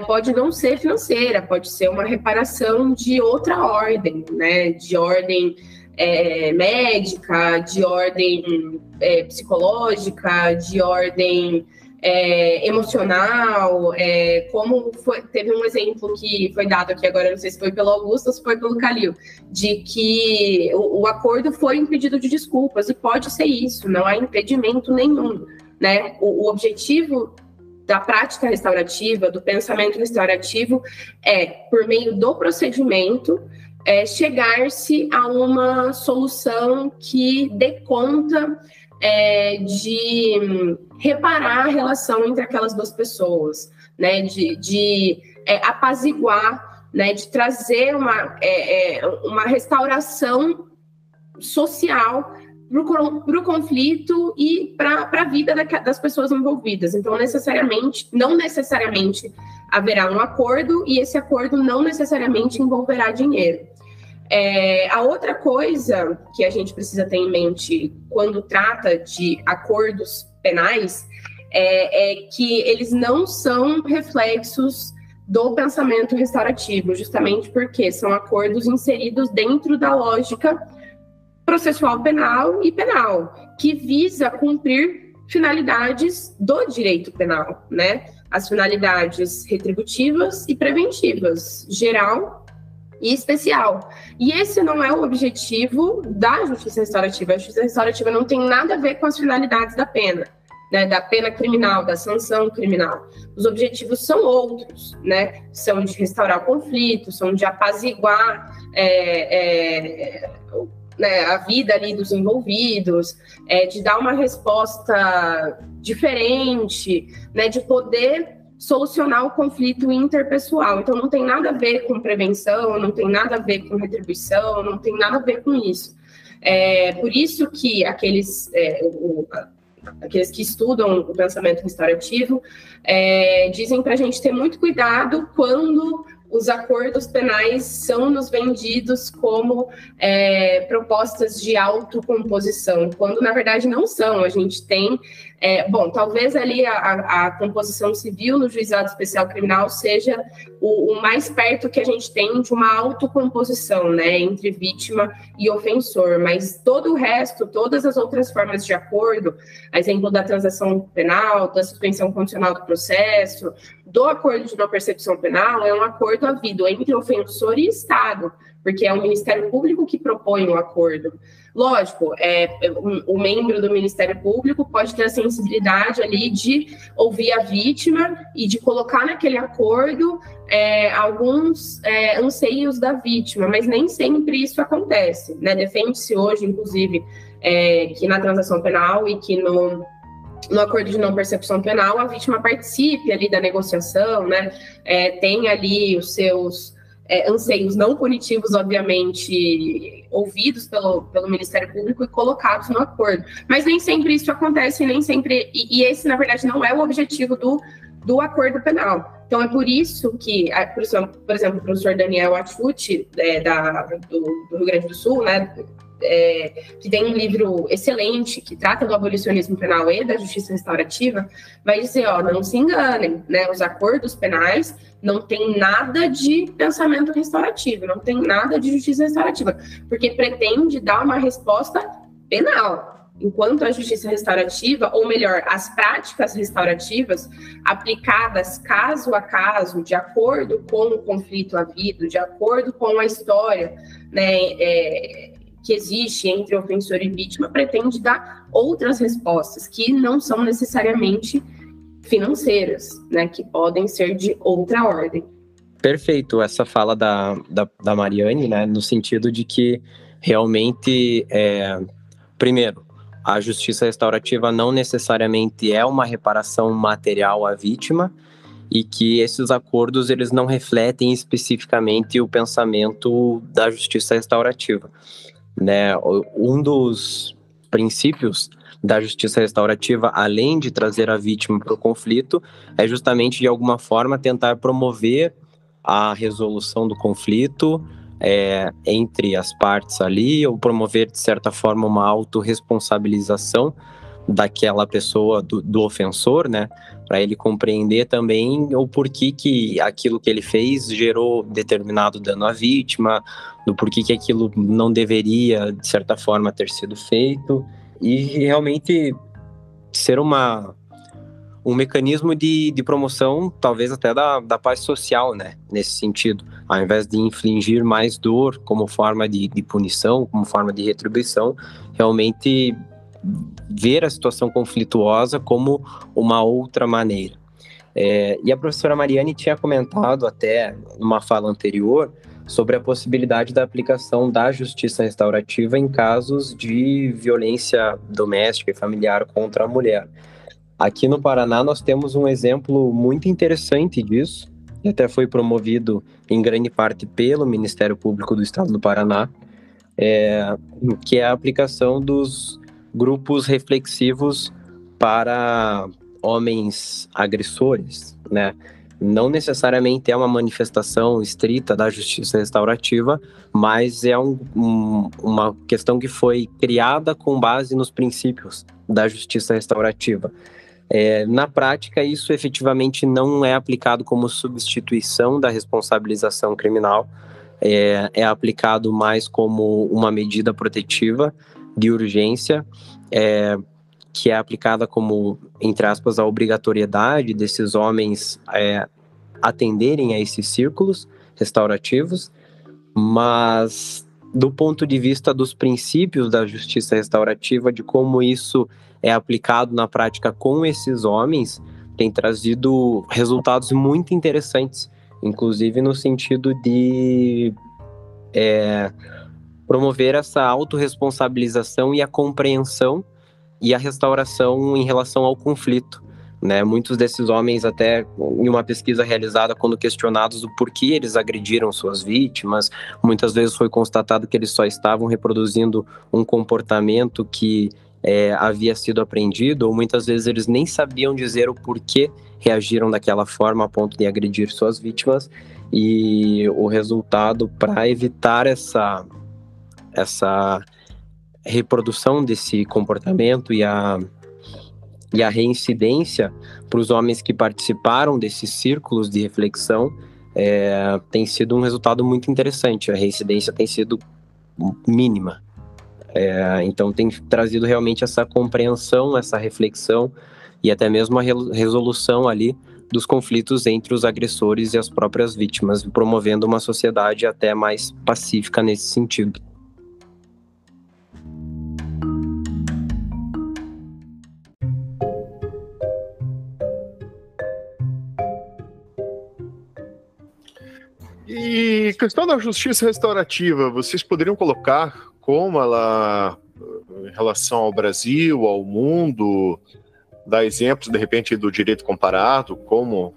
pode não ser financeira, pode ser uma reparação de outra ordem, né? De ordem médica, de ordem psicológica, de ordem emocional, teve um exemplo que foi dado aqui agora, não sei se foi pelo Augusto ou se foi pelo Calil, de que o acordo foi um pedido de desculpas, e pode ser isso, não há impedimento nenhum, né? O objetivo da prática restaurativa, do pensamento restaurativo, por meio do procedimento, chegar-se a uma solução que dê conta de reparar a relação entre aquelas duas pessoas, né? De apaziguar, né? De trazer uma restauração social para o conflito e para a vida das pessoas envolvidas. Então, não necessariamente haverá um acordo, e esse acordo não necessariamente envolverá dinheiro. A outra coisa que a gente precisa ter em mente quando trata de acordos penais é que eles não são reflexos do pensamento restaurativo, justamente porque são acordos inseridos dentro da lógica processual penal e penal, que visa cumprir finalidades do direito penal, né? As finalidades retributivas e preventivas, geral e especial. E esse não é o objetivo da justiça restaurativa. A justiça restaurativa não tem nada a ver com as finalidades da pena, né? Da pena criminal, da sanção criminal. Os objetivos são outros, né? São de restaurar o conflito, são de apaziguar a vida ali dos envolvidos, de dar uma resposta diferente, né? De poder solucionar o conflito interpessoal. Então, não tem nada a ver com prevenção, não tem nada a ver com retribuição, não tem nada a ver com isso. Por isso que aqueles que estudam o pensamento restaurativo dizem para a gente ter muito cuidado quando os acordos penais são nos vendidos como propostas de autocomposição, quando na verdade não são. A gente tem, talvez ali a composição civil no juizado especial criminal seja o mais perto que a gente tem de uma autocomposição, né, entre vítima e ofensor, mas todo o resto, todas as outras formas de acordo, a exemplo da transação penal, da suspensão condicional do processo, do acordo de não persecução penal, é um acordo havido entre ofensor e Estado, porque é o Ministério Público que propõe o acordo. Lógico, o membro do Ministério Público pode ter a sensibilidade ali de ouvir a vítima e de colocar naquele acordo alguns anseios da vítima, mas nem sempre isso acontece, né? Defende-se hoje, inclusive, que na transação penal e que no acordo de não persecução penal a vítima participe ali da negociação, né? Tem ali os seus anseios não punitivos, obviamente, ouvidos pelo Ministério Público e colocados no acordo. Mas nem sempre isso acontece, nem sempre... E esse, na verdade, não é o objetivo do acordo penal. Então, é por isso que, por exemplo, o professor Daniel Atfuti, do Rio Grande do Sul, né, que tem um livro excelente que trata do abolicionismo penal e da justiça restaurativa, vai dizer, não se enganem, né, os acordos penais não tem nada de pensamento restaurativo, não tem nada de justiça restaurativa, porque pretende dar uma resposta penal. Enquanto a justiça restaurativa, ou melhor, as práticas restaurativas aplicadas caso a caso, de acordo com o conflito havido, de acordo com a história, né, que existe entre ofensor e vítima, pretende dar outras respostas que não são necessariamente financeiras, né, que podem ser de outra ordem. Perfeito, essa fala da Mariane, né, no sentido de que realmente, primeiro, a justiça restaurativa não necessariamente é uma reparação material à vítima e que esses acordos eles não refletem especificamente o pensamento da justiça restaurativa, né? Um dos princípios da justiça restaurativa, além de trazer a vítima para o conflito, é justamente, de alguma forma, tentar promover a resolução do conflito entre as partes ali, ou promover, de certa forma, uma autorresponsabilização daquela pessoa, do ofensor, né, para ele compreender também o porquê que aquilo que ele fez gerou determinado dano à vítima, do porquê que aquilo não deveria, de certa forma, ter sido feito, e realmente ser um mecanismo de promoção, talvez até da paz social, né, nesse sentido, ao invés de infligir mais dor como forma de punição, como forma de retribuição, realmente ver a situação conflituosa como uma outra maneira. E a professora Mariane tinha comentado até numa fala anterior sobre a possibilidade da aplicação da justiça restaurativa em casos de violência doméstica e familiar contra a mulher. Aqui no Paraná nós temos um exemplo muito interessante disso, que até foi promovido em grande parte pelo Ministério Público do Estado do Paraná, que é a aplicação dos grupos reflexivos para homens agressores, né? Não necessariamente é uma manifestação estrita da justiça restaurativa, mas é uma questão que foi criada com base nos princípios da justiça restaurativa. Na prática, isso efetivamente não é aplicado como substituição da responsabilização criminal, é aplicado mais como uma medida protetiva de urgência, que é aplicada como, entre aspas, a obrigatoriedade desses homens atenderem a esses círculos restaurativos, mas do ponto de vista dos princípios da justiça restaurativa, de como isso é aplicado na prática com esses homens, tem trazido resultados muito interessantes, inclusive no sentido de promover essa autorresponsabilização e a compreensão e a restauração em relação ao conflito, né? Muitos desses homens, até em uma pesquisa realizada, quando questionados do porquê eles agrediram suas vítimas, muitas vezes foi constatado que eles só estavam reproduzindo um comportamento que havia sido aprendido, ou muitas vezes eles nem sabiam dizer o porquê reagiram daquela forma a ponto de agredir suas vítimas, e o resultado para evitar essa reprodução desse comportamento e a reincidência para os homens que participaram desses círculos de reflexão tem sido um resultado muito interessante. A reincidência tem sido mínima. Então tem trazido realmente essa compreensão, essa reflexão e até mesmo a resolução ali dos conflitos entre os agressores e as próprias vítimas, promovendo uma sociedade até mais pacífica nesse sentido. E questão da justiça restaurativa, vocês poderiam colocar como ela, em relação ao Brasil, ao mundo, dar exemplos, de repente, do direito comparado, como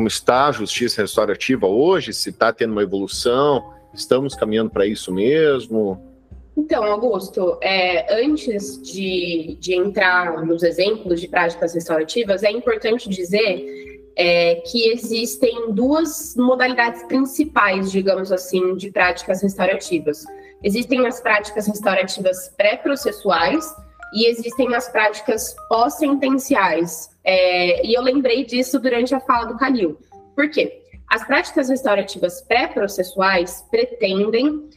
está a justiça restaurativa hoje, se está tendo uma evolução, estamos caminhando para isso mesmo? Então, Augusto, antes de entrar nos exemplos de práticas restaurativas, é importante dizer que existem duas modalidades principais, digamos assim, de práticas restaurativas. Existem as práticas restaurativas pré-processuais e existem as práticas pós-sentenciais. E eu lembrei disso durante a fala do Calil. Por quê? As práticas restaurativas pré-processuais pretendem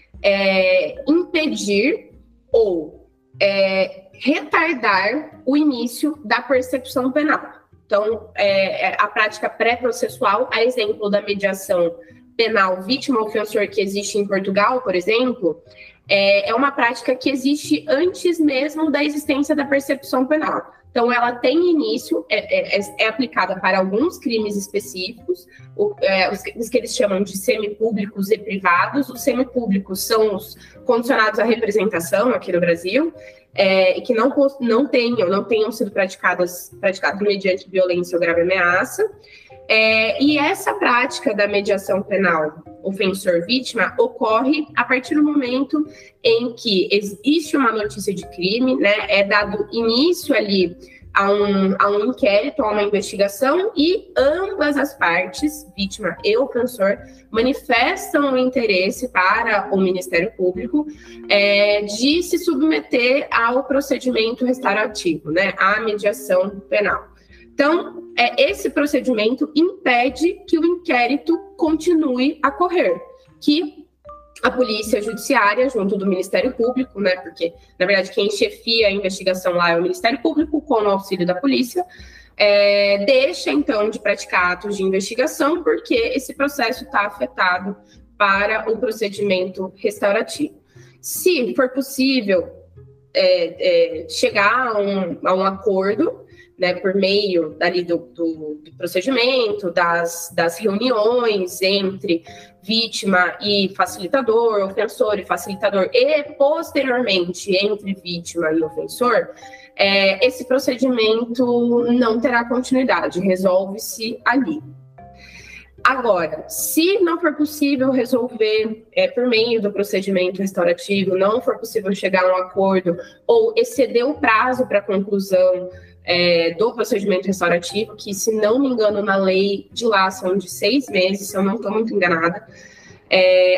impedir ou retardar o início da persecução penal. Então, a prática pré-processual, a exemplo da mediação penal vítima-ofensor que existe em Portugal, por exemplo, é uma prática que existe antes mesmo da existência da persecução penal. Então, ela tem início, é aplicada para alguns crimes específicos, os que eles chamam de semipúblicos e privados. Os semipúblicos são os condicionados à representação aqui no Brasil, e que não tenham sido praticados mediante violência ou grave ameaça. E essa prática da mediação penal ofensor-vítima ocorre a partir do momento em que existe uma notícia de crime, né, é dado início ali a um inquérito, a uma investigação, e ambas as partes, vítima e ofensor, manifestam o interesse para o Ministério Público de se submeter ao procedimento restaurativo, né, à mediação penal. Então, esse procedimento impede que o inquérito continue a correr, que a Polícia Judiciária, junto do Ministério Público, né, porque, na verdade, quem chefia a investigação lá é o Ministério Público, com o auxílio da polícia, deixa, então, de praticar atos de investigação, porque esse processo está afetado para o procedimento restaurativo. Se for possível chegar a um acordo, né, por meio dali do procedimento, das reuniões entre vítima e facilitador, ofensor e facilitador, e posteriormente entre vítima e ofensor, esse procedimento não terá continuidade, resolve-se ali. Agora, se não for possível resolver por meio do procedimento restaurativo, não for possível chegar a um acordo ou exceder o prazo para conclusão do procedimento restaurativo, que, se não me engano, na lei de lá são de 6 meses, se eu não estou muito enganada,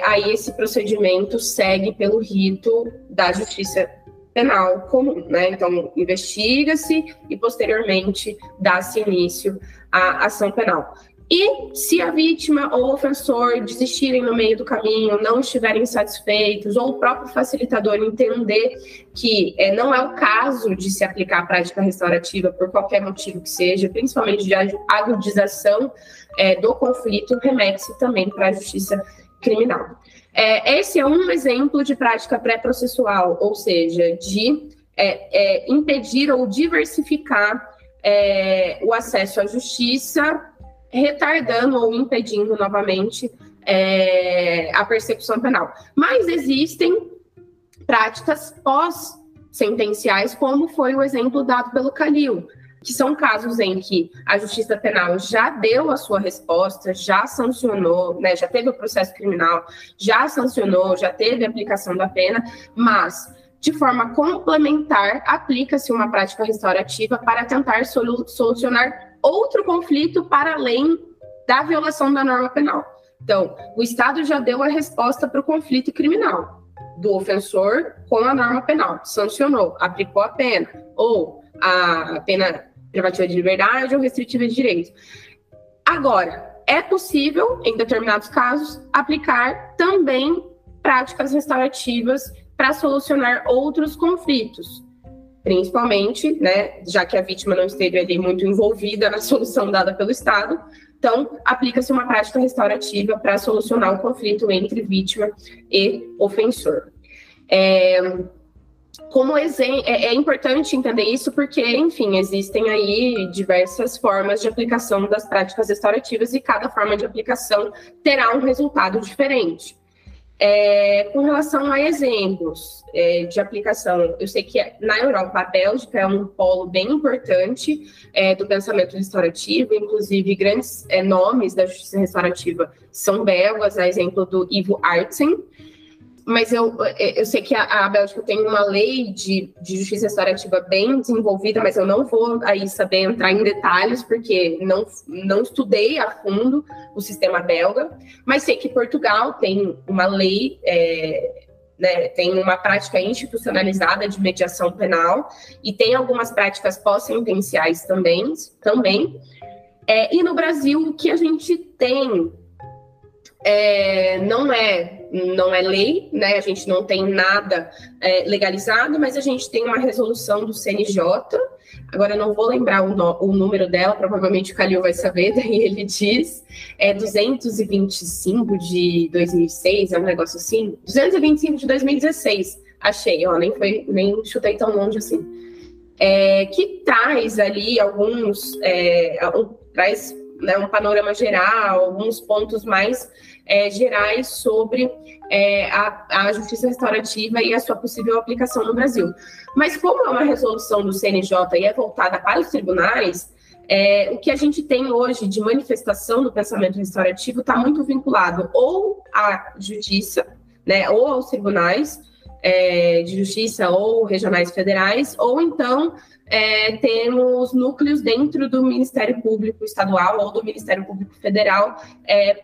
aí esse procedimento segue pelo rito da justiça penal comum, né? Então, investiga-se e, posteriormente, dá-se início à ação penal. E se a vítima ou o ofensor desistirem no meio do caminho, não estiverem satisfeitos, ou o próprio facilitador entender que não é o caso de se aplicar a prática restaurativa por qualquer motivo que seja, principalmente de agudização do conflito, remete-se também para a justiça criminal. Esse é um exemplo de prática pré-processual, ou seja, de impedir ou diversificar o acesso à justiça, retardando ou impedindo novamente a persecução penal. Mas existem práticas pós-sentenciais, como foi o exemplo dado pelo Calil, que são casos em que a justiça penal já deu a sua resposta, já sancionou, né, já teve o processo criminal, já sancionou, já teve a aplicação da pena, mas, de forma complementar, aplica-se uma prática restaurativa para tentar solucionar outro conflito para além da violação da norma penal. Então, o Estado já deu a resposta para o conflito criminal do ofensor com a norma penal, sancionou, aplicou a pena, ou a pena privativa de liberdade ou restritiva de direito. Agora, é possível, em determinados casos, aplicar também práticas restaurativas para solucionar outros conflitos, principalmente, né, já que a vítima não esteve ali muito envolvida na solução dada pelo Estado, então aplica-se uma prática restaurativa para solucionar o conflito entre vítima e ofensor. Como exemplo, é importante entender isso porque, enfim, existem aí diversas formas de aplicação das práticas restaurativas e cada forma de aplicação terá um resultado diferente. Com relação a exemplos de aplicação, eu sei que na Europa, a Bélgica é um polo bem importante do pensamento restaurativo, inclusive grandes nomes da justiça restaurativa são belgas, a exemplo do Ivo Artsen, mas eu sei que a Bélgica tem uma lei de justiça restaurativa bem desenvolvida, mas eu não vou aí saber entrar em detalhes, porque não estudei a fundo o sistema belga, mas sei que Portugal tem uma lei, né, tem uma prática institucionalizada de mediação penal, e tem algumas práticas pós-sentenciais também. E no Brasil, o que a gente tem não é lei, né? A gente não tem nada legalizado, mas a gente tem uma resolução do CNJ. Agora eu não vou lembrar o número dela, provavelmente o Calil vai saber, daí ele diz. 225 de 2006, é um negócio assim. 225 de 2016, achei, ó, nem chutei tão longe assim. Que traz ali traz, né, um panorama geral, alguns pontos mais gerais sobre a justiça restaurativa e a sua possível aplicação no Brasil. Mas como é uma resolução do CNJ e é voltada para os tribunais, o que a gente tem hoje de manifestação do pensamento restaurativo está muito vinculado ou à justiça, né, ou aos tribunais de justiça ou regionais federais, ou então temos núcleos dentro do Ministério Público Estadual ou do Ministério Público Federal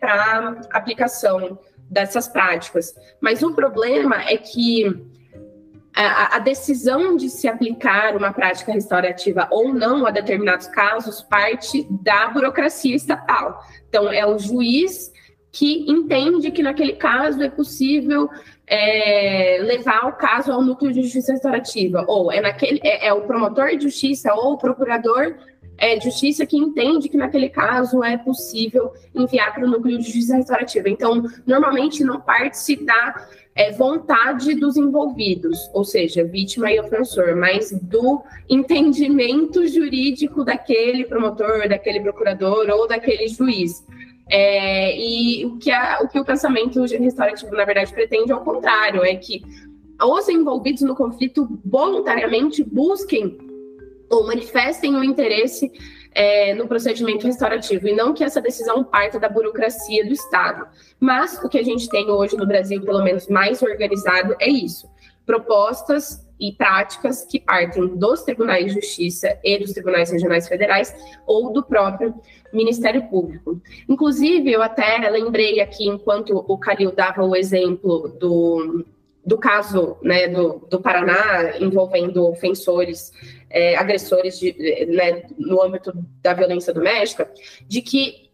para aplicação dessas práticas. Mas o problema é que a decisão de se aplicar uma prática restaurativa ou não a determinados casos parte da burocracia estatal. Então, é o juiz que entende que naquele caso é possível levar o caso ao núcleo de justiça restaurativa, ou é o promotor de justiça ou o procurador de justiça que entende que naquele caso é possível enviar para o núcleo de justiça restaurativa. Então, normalmente não parte da vontade dos envolvidos, ou seja, vítima e ofensor, mas do entendimento jurídico daquele promotor, daquele procurador ou daquele juiz. E o que o pensamento restaurativo, na verdade, pretende ao contrário, é que os envolvidos no conflito voluntariamente busquem ou manifestem o interesse no procedimento restaurativo, e não que essa decisão parta da burocracia do Estado. Mas o que a gente tem hoje no Brasil, pelo menos mais organizado, é isso: propostas e práticas que partem dos tribunais de justiça e dos tribunais regionais federais ou do próprio Ministério Público. Inclusive, eu até lembrei aqui, enquanto o Calil dava o exemplo do caso, né, do Paraná, envolvendo ofensores, agressores no âmbito da violência doméstica, de que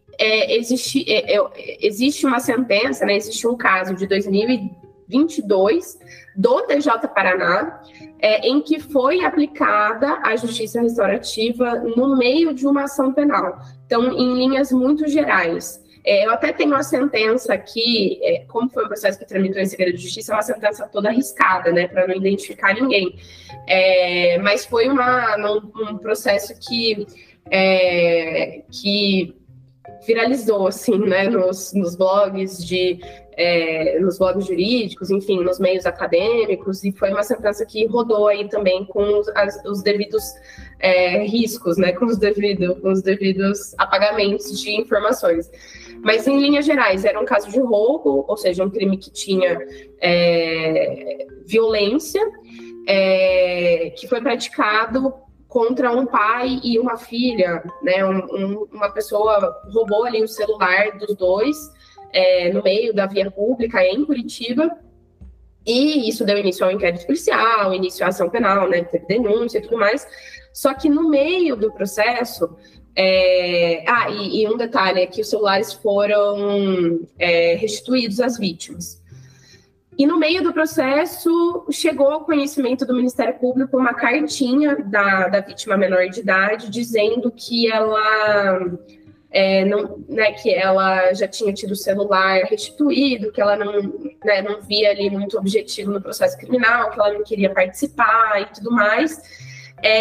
existe uma sentença, né, existe um caso de 2022 do TJ Paraná, em que foi aplicada a justiça restaurativa no meio de uma ação penal. Então, em linhas muito gerais. Eu até tenho uma sentença aqui, como foi um processo que tramitou em segredo de justiça, é uma sentença toda arriscada, né, para não identificar ninguém. Mas foi um processo que viralizou, assim, né, nos blogs nos blogs jurídicos, enfim, nos meios acadêmicos, e foi uma sentença que rodou aí também com os devidos riscos, né, com os devidos apagamentos de informações. Mas, em linhas gerais, era um caso de roubo, ou seja, um crime que tinha violência, que foi praticado contra um pai e uma filha, né? Uma pessoa roubou ali o celular dos dois, no meio da via pública em Curitiba, e isso deu início ao inquérito policial, início à ação penal, né, teve denúncia e tudo mais. Só que no meio do processo, e um detalhe é que os celulares foram restituídos às vítimas. E no meio do processo, chegou ao conhecimento do Ministério Público uma cartinha da vítima menor de idade, dizendo que ela, que ela já tinha tido o celular restituído, que ela não via ali muito objetivo no processo criminal, que ela não queria participar e tudo mais.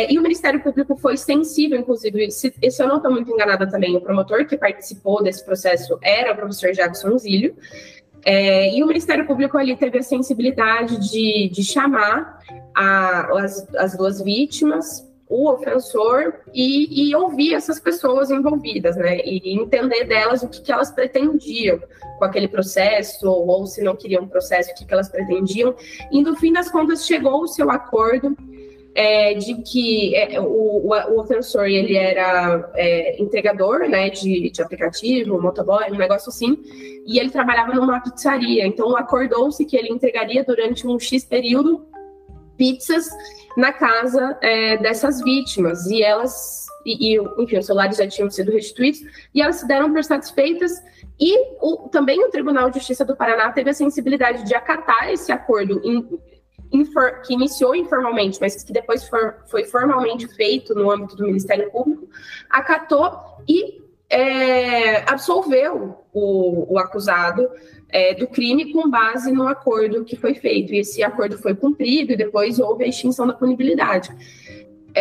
E o Ministério Público foi sensível, inclusive, se eu não estou muito enganada também, o promotor que participou desse processo era o professor Jackson Zílio, e o Ministério Público ali teve a sensibilidade de chamar as duas vítimas, o ofensor, e ouvir essas pessoas envolvidas, né? E entender delas o que elas pretendiam com aquele processo, ou se não queriam processo, o que elas pretendiam. E no fim das contas chegou o seu acordo de que o ofensor ele era entregador, né, de aplicativo, motoboy, um negócio assim, e ele trabalhava numa pizzaria. Então acordou-se que ele entregaria durante um X período pizzas na casa dessas vítimas, e elas, enfim, os celulares já tinham sido restituídos, e elas se deram por satisfeitas, e também o Tribunal de Justiça do Paraná teve a sensibilidade de acatar esse acordo que iniciou informalmente, mas que depois foi formalmente feito no âmbito do Ministério Público, acatou e absolveu o acusado do crime com base no acordo que foi feito. E esse acordo foi cumprido e depois houve a extinção da punibilidade.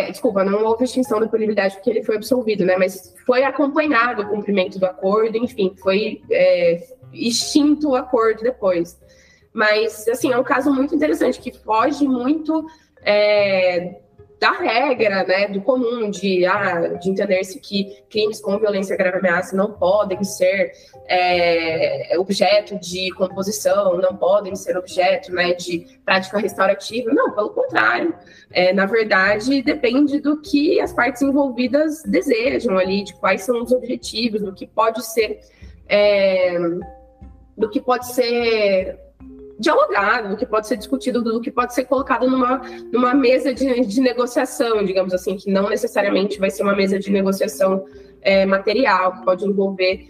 Desculpa, não houve extinção da punibilidade porque ele foi absolvido, né? Mas foi acompanhado o cumprimento do acordo, enfim, foi extinto o acordo depois. Mas, assim, é um caso muito interessante, que foge muito da regra, né, do comum, de entender-se que crimes com violência grave e ameaça não podem ser objeto de composição, não podem ser objeto, né, de prática restaurativa. Não, pelo contrário. Na verdade, depende do que as partes envolvidas desejam ali, de quais são os objetivos, do que pode ser dialogado, do que pode ser discutido, do que pode ser colocado numa mesa de negociação, digamos assim, que não necessariamente vai ser uma mesa de negociação material, que pode envolver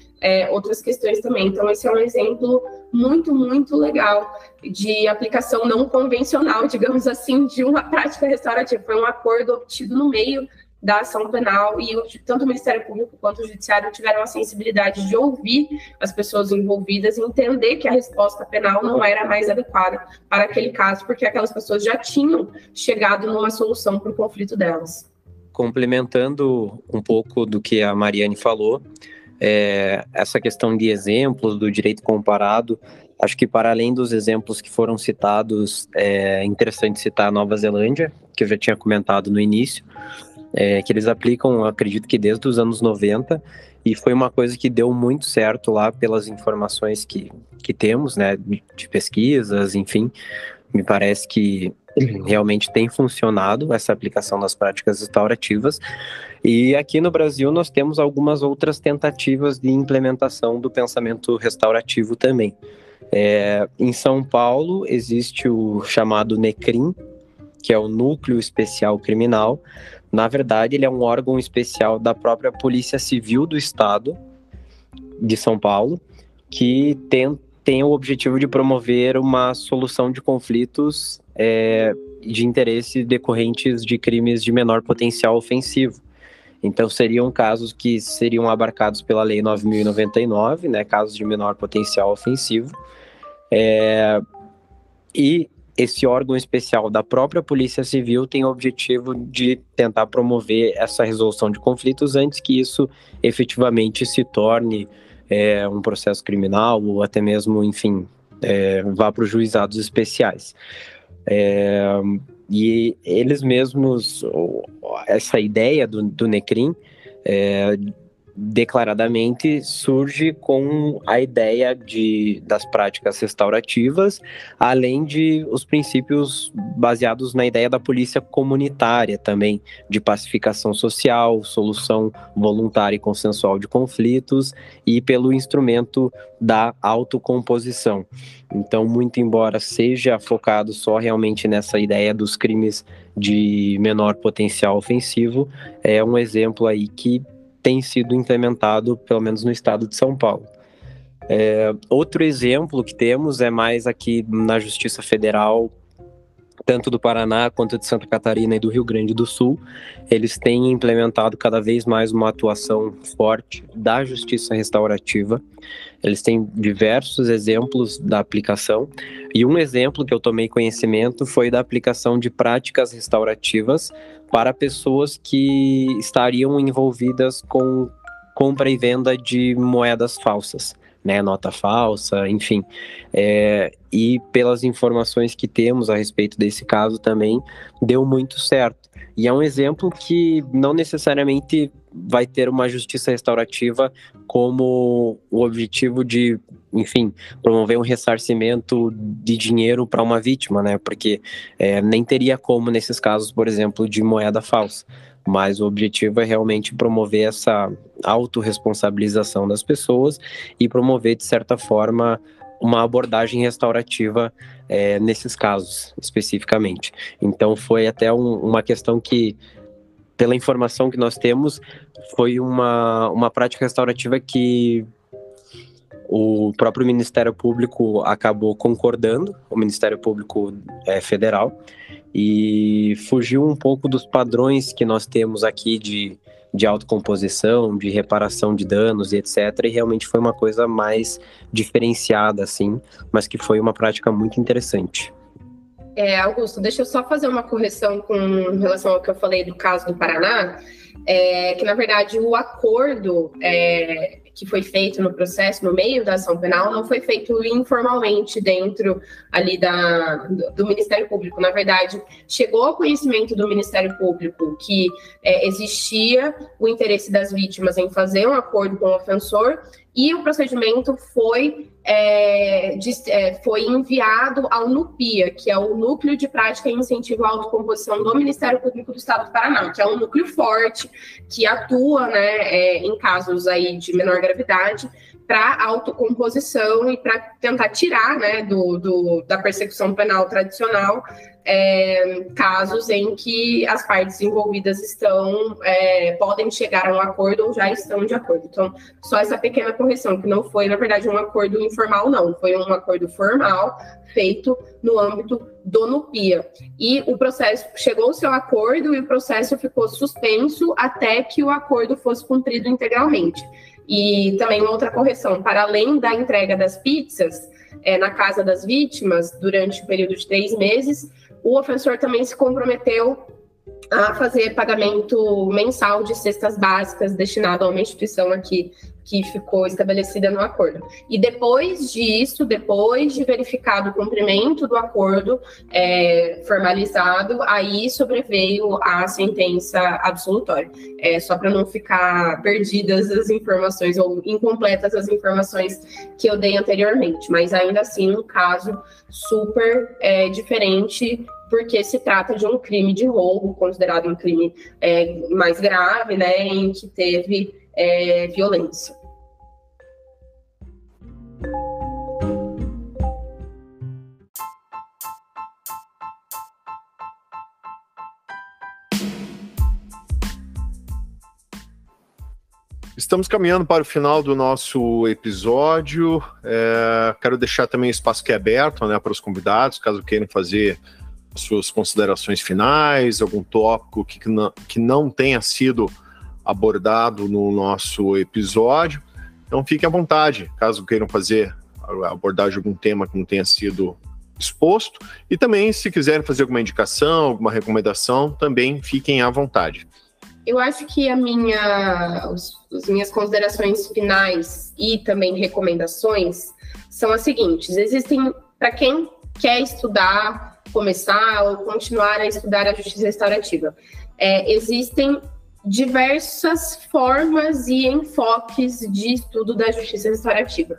outras questões também. Então, esse é um exemplo muito, muito legal de aplicação não convencional, digamos assim, de uma prática restaurativa. Foi um acordo obtido no meio da ação penal, e tanto o Ministério Público quanto o Judiciário tiveram a sensibilidade de ouvir as pessoas envolvidas e entender que a resposta penal não era mais adequada para aquele caso, porque aquelas pessoas já tinham chegado numa solução para o conflito delas. Complementando um pouco do que a Mariane falou, essa questão de exemplos do direito comparado, acho que para além dos exemplos que foram citados, é interessante citar a Nova Zelândia, que eu já tinha comentado no início, que eles aplicam, acredito que desde os anos 90, e foi uma coisa que deu muito certo lá pelas informações que temos, né, de pesquisas, enfim, me parece que realmente tem funcionado essa aplicação das práticas restaurativas. E aqui no Brasil nós temos algumas outras tentativas de implementação do pensamento restaurativo também. Em São Paulo existe o chamado NECRIM, que é o Núcleo Especial Criminal. Na verdade, ele é um órgão especial da própria Polícia Civil do Estado de São Paulo, que tem o objetivo de promover uma solução de conflitos de interesse decorrentes de crimes de menor potencial ofensivo. Então, seriam casos que seriam abarcados pela Lei 9.099, né, casos de menor potencial ofensivo. E esse órgão especial da própria Polícia Civil tem o objetivo de tentar promover essa resolução de conflitos antes que isso efetivamente se torne um processo criminal ou até mesmo, enfim, vá para os juizados especiais. E eles mesmos, essa ideia do NECRIM declaradamente surge com a ideia das práticas restaurativas, além de os princípios baseados na ideia da polícia comunitária também, de pacificação social, solução voluntária e consensual de conflitos, e pelo instrumento da autocomposição. Então, muito embora seja focado só realmente nessa ideia dos crimes de menor potencial ofensivo, é um exemplo aí que tem sido implementado, pelo menos no estado de São Paulo. Outro exemplo que temos é mais aqui na Justiça Federal, tanto do Paraná quanto de Santa Catarina e do Rio Grande do Sul. Eles têm implementado cada vez mais uma atuação forte da justiça restaurativa. Eles têm diversos exemplos da aplicação, e um exemplo que eu tomei conhecimento foi da aplicação de práticas restaurativas para pessoas que estariam envolvidas com compra e venda de moedas falsas, né, nota falsa, enfim. E pelas informações que temos a respeito desse caso também, deu muito certo. E é um exemplo que não necessariamente vai ter uma justiça restaurativa como o objetivo de, enfim, promover um ressarcimento de dinheiro para uma vítima, né? Porque nem teria como nesses casos, por exemplo, de moeda falsa. Mas o objetivo é realmente promover essa autorresponsabilização das pessoas e promover, de certa forma, uma abordagem restaurativa nesses casos, especificamente. Então, foi até uma questão que, pela informação que nós temos, foi uma prática restaurativa que o próprio Ministério Público acabou concordando, o Ministério Público Federal, e fugiu um pouco dos padrões que nós temos aqui de autocomposição, de reparação de danos e etc. E realmente foi uma coisa mais diferenciada, assim, mas que foi uma prática muito interessante. Augusto, deixa eu só fazer uma correção com relação ao que eu falei do caso do Paraná, que na verdade o acordo que foi feito no processo, no meio da ação penal, não foi feito informalmente dentro ali do Ministério Público. Na verdade, chegou ao conhecimento do Ministério Público que existia o interesse das vítimas em fazer um acordo com o ofensor, e o procedimento foi enviado ao NUPIA, que é o Núcleo de Prática e Incentivo à Autocomposição do Ministério Público do Estado do Paraná, que é um núcleo forte, que atua, né, em casos aí de menor gravidade, para autocomposição e para tentar tirar, né, da persecução penal tradicional casos em que as partes envolvidas podem chegar a um acordo ou já estão de acordo. Então, só essa pequena correção, que não foi, na verdade, um acordo informal, não. Foi um acordo formal feito no âmbito do NUPIA. E o processo chegou-se ao acordo e o processo ficou suspenso até que o acordo fosse cumprido integralmente. E também outra correção, para além da entrega das pizzas na casa das vítimas durante o período de 3 meses, o ofensor também se comprometeu a fazer pagamento mensal de cestas básicas destinado a uma instituição aqui que ficou estabelecida no acordo. E depois disso, depois de verificado o cumprimento do acordo formalizado, aí sobreveio a sentença absolutória. Só para não ficar perdidas as informações ou incompletas as informações que eu dei anteriormente, mas ainda assim um caso super diferente, porque se trata de um crime de roubo, considerado um crime mais grave, né, em que teve violência. Estamos caminhando para o final do nosso episódio. Quero deixar também espaço aqui aberto, né, para os convidados, caso queiram fazer suas considerações finais, algum tópico que não tenha sido abordado no nosso episódio. Então fiquem à vontade, caso queiram fazer a abordagem de algum tema que não tenha sido exposto. E também, se quiserem fazer alguma indicação, alguma recomendação, também fiquem à vontade. Eu acho que as minhas considerações finais e também recomendações são as seguintes. Existem, para quem quer estudar, começar ou continuar a estudar a justiça restaurativa, existem diversas formas e enfoques de estudo da justiça restaurativa.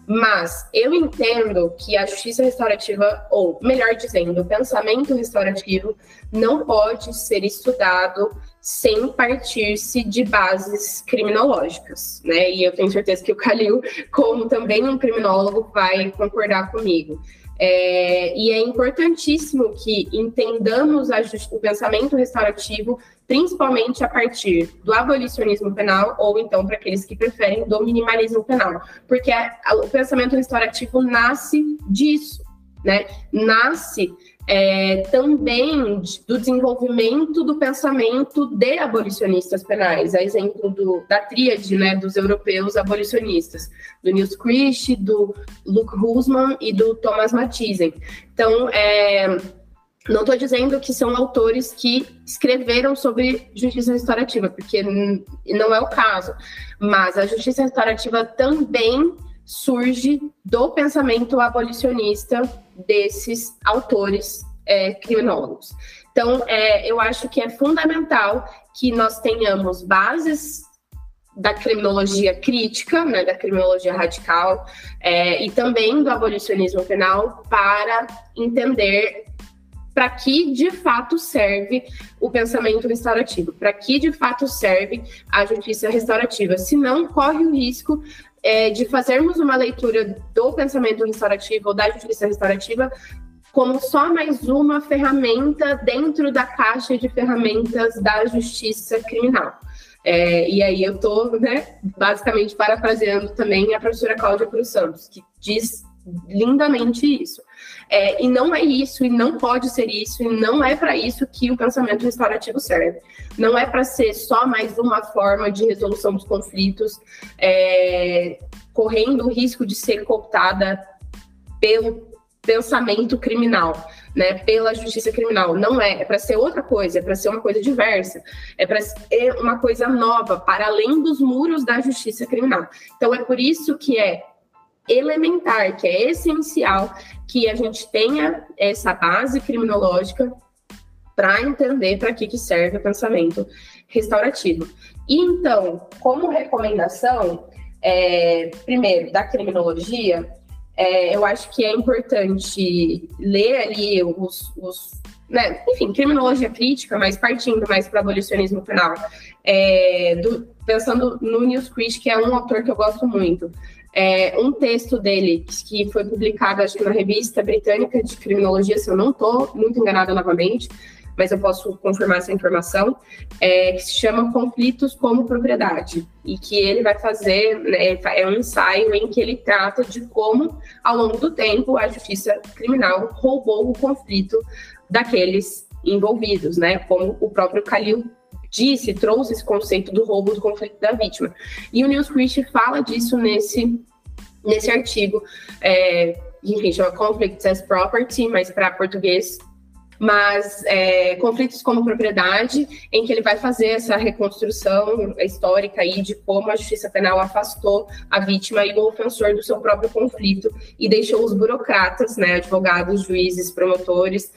Mas eu entendo que a justiça restaurativa, ou melhor dizendo, o pensamento restaurativo, não pode ser estudado sem partir-se de bases criminológicas, né? E eu tenho certeza que o Khalil, como também um criminólogo, vai concordar comigo. E é importantíssimo que entendamos o pensamento restaurativo, principalmente a partir do abolicionismo penal, ou então, para aqueles que preferem, do minimalismo penal, porque o pensamento restaurativo nasce disso, né? Nasce também do desenvolvimento do pensamento de abolicionistas penais, a exemplo da tríade, né, dos europeus abolicionistas, do Nils Christie, do Luc Husman e do Thomas Mathiesen. Então, não estou dizendo que são autores que escreveram sobre justiça restaurativa, porque não é o caso, mas a justiça restaurativa também surge do pensamento abolicionista desses autores criminólogos. Então, eu acho que é fundamental que nós tenhamos bases da criminologia crítica, né, da criminologia radical, e também do abolicionismo penal, para entender para que de fato serve o pensamento restaurativo, para que de fato serve a justiça restaurativa. Senão, corre o risco de fazermos uma leitura do pensamento restaurativo ou da justiça restaurativa como só mais uma ferramenta dentro da caixa de ferramentas da justiça criminal. E aí eu estou, né, basicamente parafraseando também a professora Cláudia Cruz Santos, que diz lindamente isso. E não é isso, e não pode ser isso, e não é para isso que o pensamento restaurativo serve. Não é para ser só mais uma forma de resolução dos conflitos, correndo o risco de ser cooptada pelo pensamento criminal, né, pela justiça criminal. Não é para ser outra coisa, é para ser uma coisa diversa, é para ser uma coisa nova, para além dos muros da justiça criminal. Então é por isso que é elementar, que é essencial que a gente tenha essa base criminológica para entender para que serve o pensamento restaurativo. E então, como recomendação, primeiro, da criminologia, eu acho que é importante ler ali enfim, criminologia crítica, mas partindo mais para o abolicionismo penal, pensando no Nils Christie, que é um autor que eu gosto muito. Um texto dele, que foi publicado, acho que na Revista Britânica de Criminologia, se eu não estou muito enganada novamente, mas eu posso confirmar essa informação, que se chama Conflitos como Propriedade, e que ele vai fazer, né, é um ensaio em que ele trata de como, ao longo do tempo, a justiça criminal roubou o conflito daqueles envolvidos, né, como o próprio Khalil trouxe esse conceito do roubo do conflito da vítima. E o Nils Christie fala disso nesse artigo, enfim, chama Conflicts as Property, mas para português, mas conflitos como propriedade, em que ele vai fazer essa reconstrução histórica aí de como a justiça penal afastou a vítima e o ofensor do seu próprio conflito e deixou os burocratas, né, advogados, juízes, promotores,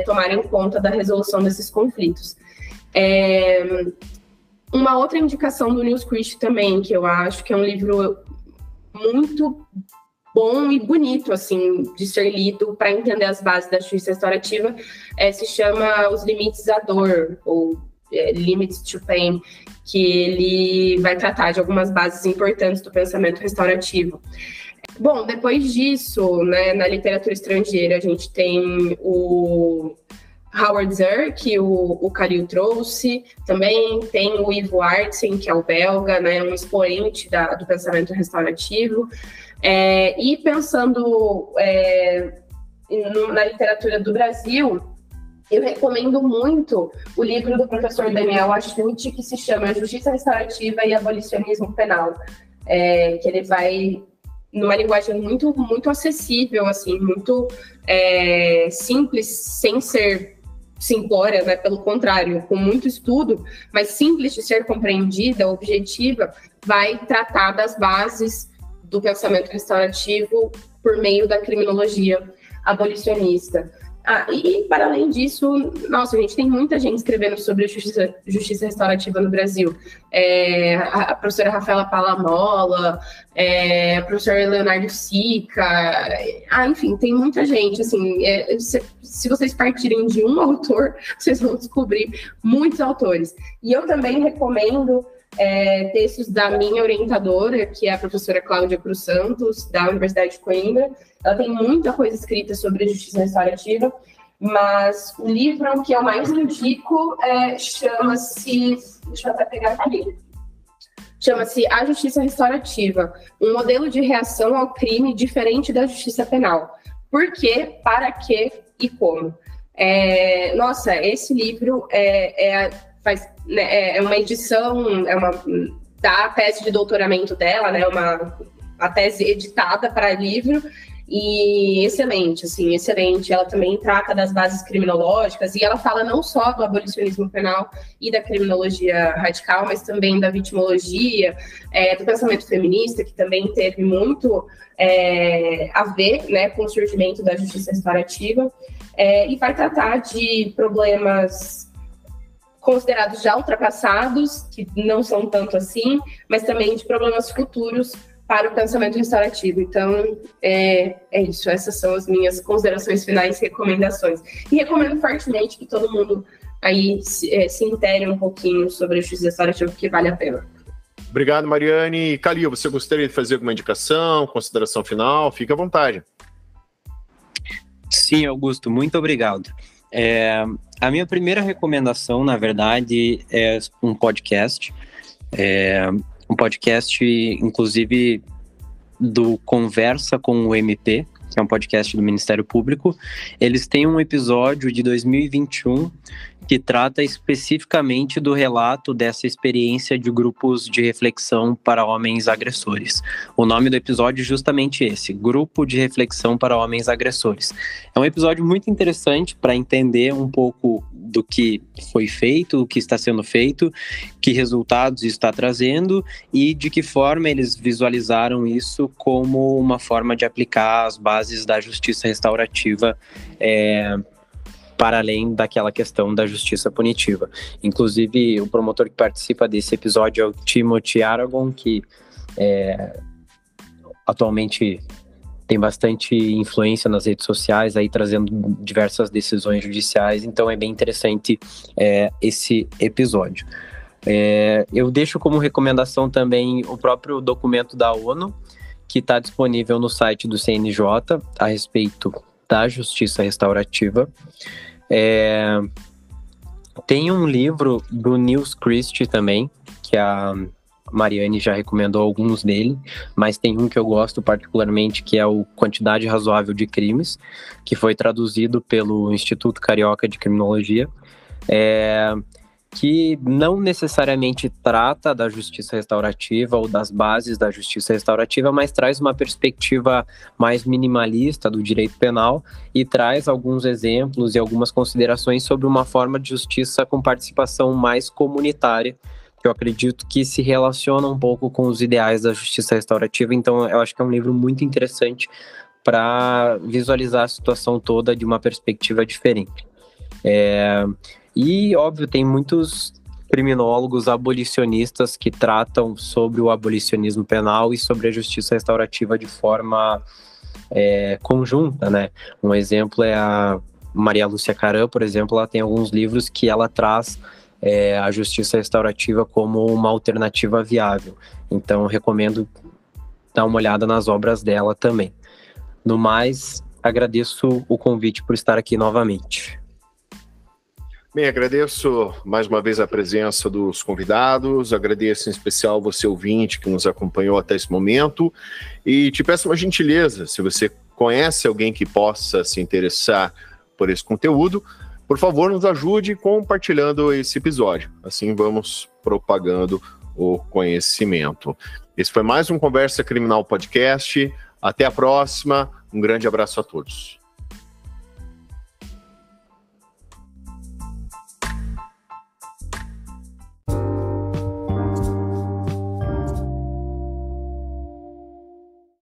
tomarem conta da resolução desses conflitos. Uma outra indicação do Nils Christie também, que eu acho que é um livro muito bom e bonito, assim, de ser lido para entender as bases da justiça restaurativa, se chama Os Limites da Dor, ou Limits to Pain, que ele vai tratar de algumas bases importantes do pensamento restaurativo. Bom, depois disso, né, na literatura estrangeira, a gente tem o Howard Zerr, que o Khalil trouxe, também tem o Ivo Artsen, que é o belga, né, um expoente do pensamento restaurativo. E pensando na literatura do Brasil, eu recomendo muito o livro do professor Daniel Achuti, que se chama Justiça Restaurativa e Abolicionismo Penal, que ele vai numa linguagem muito, muito acessível, assim, muito simples, sem ser simplória, né? Pelo contrário, com muito estudo, mas simples de ser compreendida, objetiva, vai tratar das bases do pensamento restaurativo por meio da criminologia abolicionista. E para além disso, nossa, a gente tem muita gente escrevendo sobre a justiça restaurativa no Brasil. A professora Rafaela Palamola, o professor Leonardo Sica, enfim, tem muita gente. Assim, se vocês partirem de um autor, vocês vão descobrir muitos autores. E eu também recomendo textos da minha orientadora, que é a professora Cláudia Cruz Santos, da Universidade de Coimbra. Ela tem muita coisa escrita sobre a justiça restaurativa, mas o livro que eu mais indico chama-se... Deixa eu até pegar aqui. Chama-se A Justiça Restaurativa, um modelo de reação ao crime diferente da justiça penal. Por quê, para quê e como? Nossa, esse livro é uma edição, da tese de doutoramento dela, né? A tese editada para livro, e excelente, assim, excelente. Ela também trata das bases criminológicas, e ela fala não só do abolicionismo penal e da criminologia radical, mas também da vitimologia, do pensamento feminista, que também teve muito a ver, né, com o surgimento da justiça restaurativa, e vai tratar de problemas considerados já ultrapassados, que não são tanto assim, mas também de problemas futuros para o pensamento restaurativo. Então, é isso. Essas são as minhas considerações finais e recomendações. E recomendo fortemente que todo mundo aí se intere um pouquinho sobre a justiça restaurativa, porque vale a pena. Obrigado, Mariane. Calil, você gostaria de fazer alguma indicação, consideração final? Fique à vontade. Sim, Augusto, muito obrigado. A minha primeira recomendação, na verdade, é um podcast. Um podcast, inclusive, do Conversa com o MP, que é um podcast do Ministério Público. Eles têm um episódio de 2021 que trata especificamente do relato dessa experiência de grupos de reflexão para homens agressores. O nome do episódio é justamente esse, Grupo de Reflexão para Homens Agressores. É um episódio muito interessante para entender um pouco do que foi feito, o que está sendo feito, que resultados está trazendo e de que forma eles visualizaram isso como uma forma de aplicar as bases da justiça restaurativa para além daquela questão da justiça punitiva. Inclusive, o promotor que participa desse episódio é o Timothy Aragon, que atualmente tem bastante influência nas redes sociais, aí trazendo diversas decisões judiciais, então é bem interessante esse episódio. Eu deixo como recomendação também o próprio documento da ONU, que está disponível no site do CNJ a respeito da justiça restaurativa. Tem um livro do Niels Christie também, que a Mariane já recomendou alguns dele, mas tem um que eu gosto particularmente, que é o Quantidade Razoável de Crimes, que foi traduzido pelo Instituto Carioca de Criminologia, que não necessariamente trata da justiça restaurativa ou das bases da justiça restaurativa, mas traz uma perspectiva mais minimalista do direito penal e traz alguns exemplos e algumas considerações sobre uma forma de justiça com participação mais comunitária, que eu acredito que se relaciona um pouco com os ideais da justiça restaurativa. Então, eu acho que é um livro muito interessante para visualizar a situação toda de uma perspectiva diferente. E, óbvio, tem muitos criminólogos abolicionistas que tratam sobre o abolicionismo penal e sobre a justiça restaurativa de forma conjunta, né? Um exemplo é a Maria Lúcia Caram, por exemplo. Ela tem alguns livros que ela traz a justiça restaurativa como uma alternativa viável. Então, recomendo dar uma olhada nas obras dela também. No mais, agradeço o convite por estar aqui novamente. Bem, agradeço mais uma vez a presença dos convidados, agradeço em especial você ouvinte que nos acompanhou até esse momento e te peço uma gentileza, se você conhece alguém que possa se interessar por esse conteúdo, por favor nos ajude compartilhando esse episódio, assim vamos propagando o conhecimento. Esse foi mais um Conversa Criminal Podcast, até a próxima, um grande abraço a todos.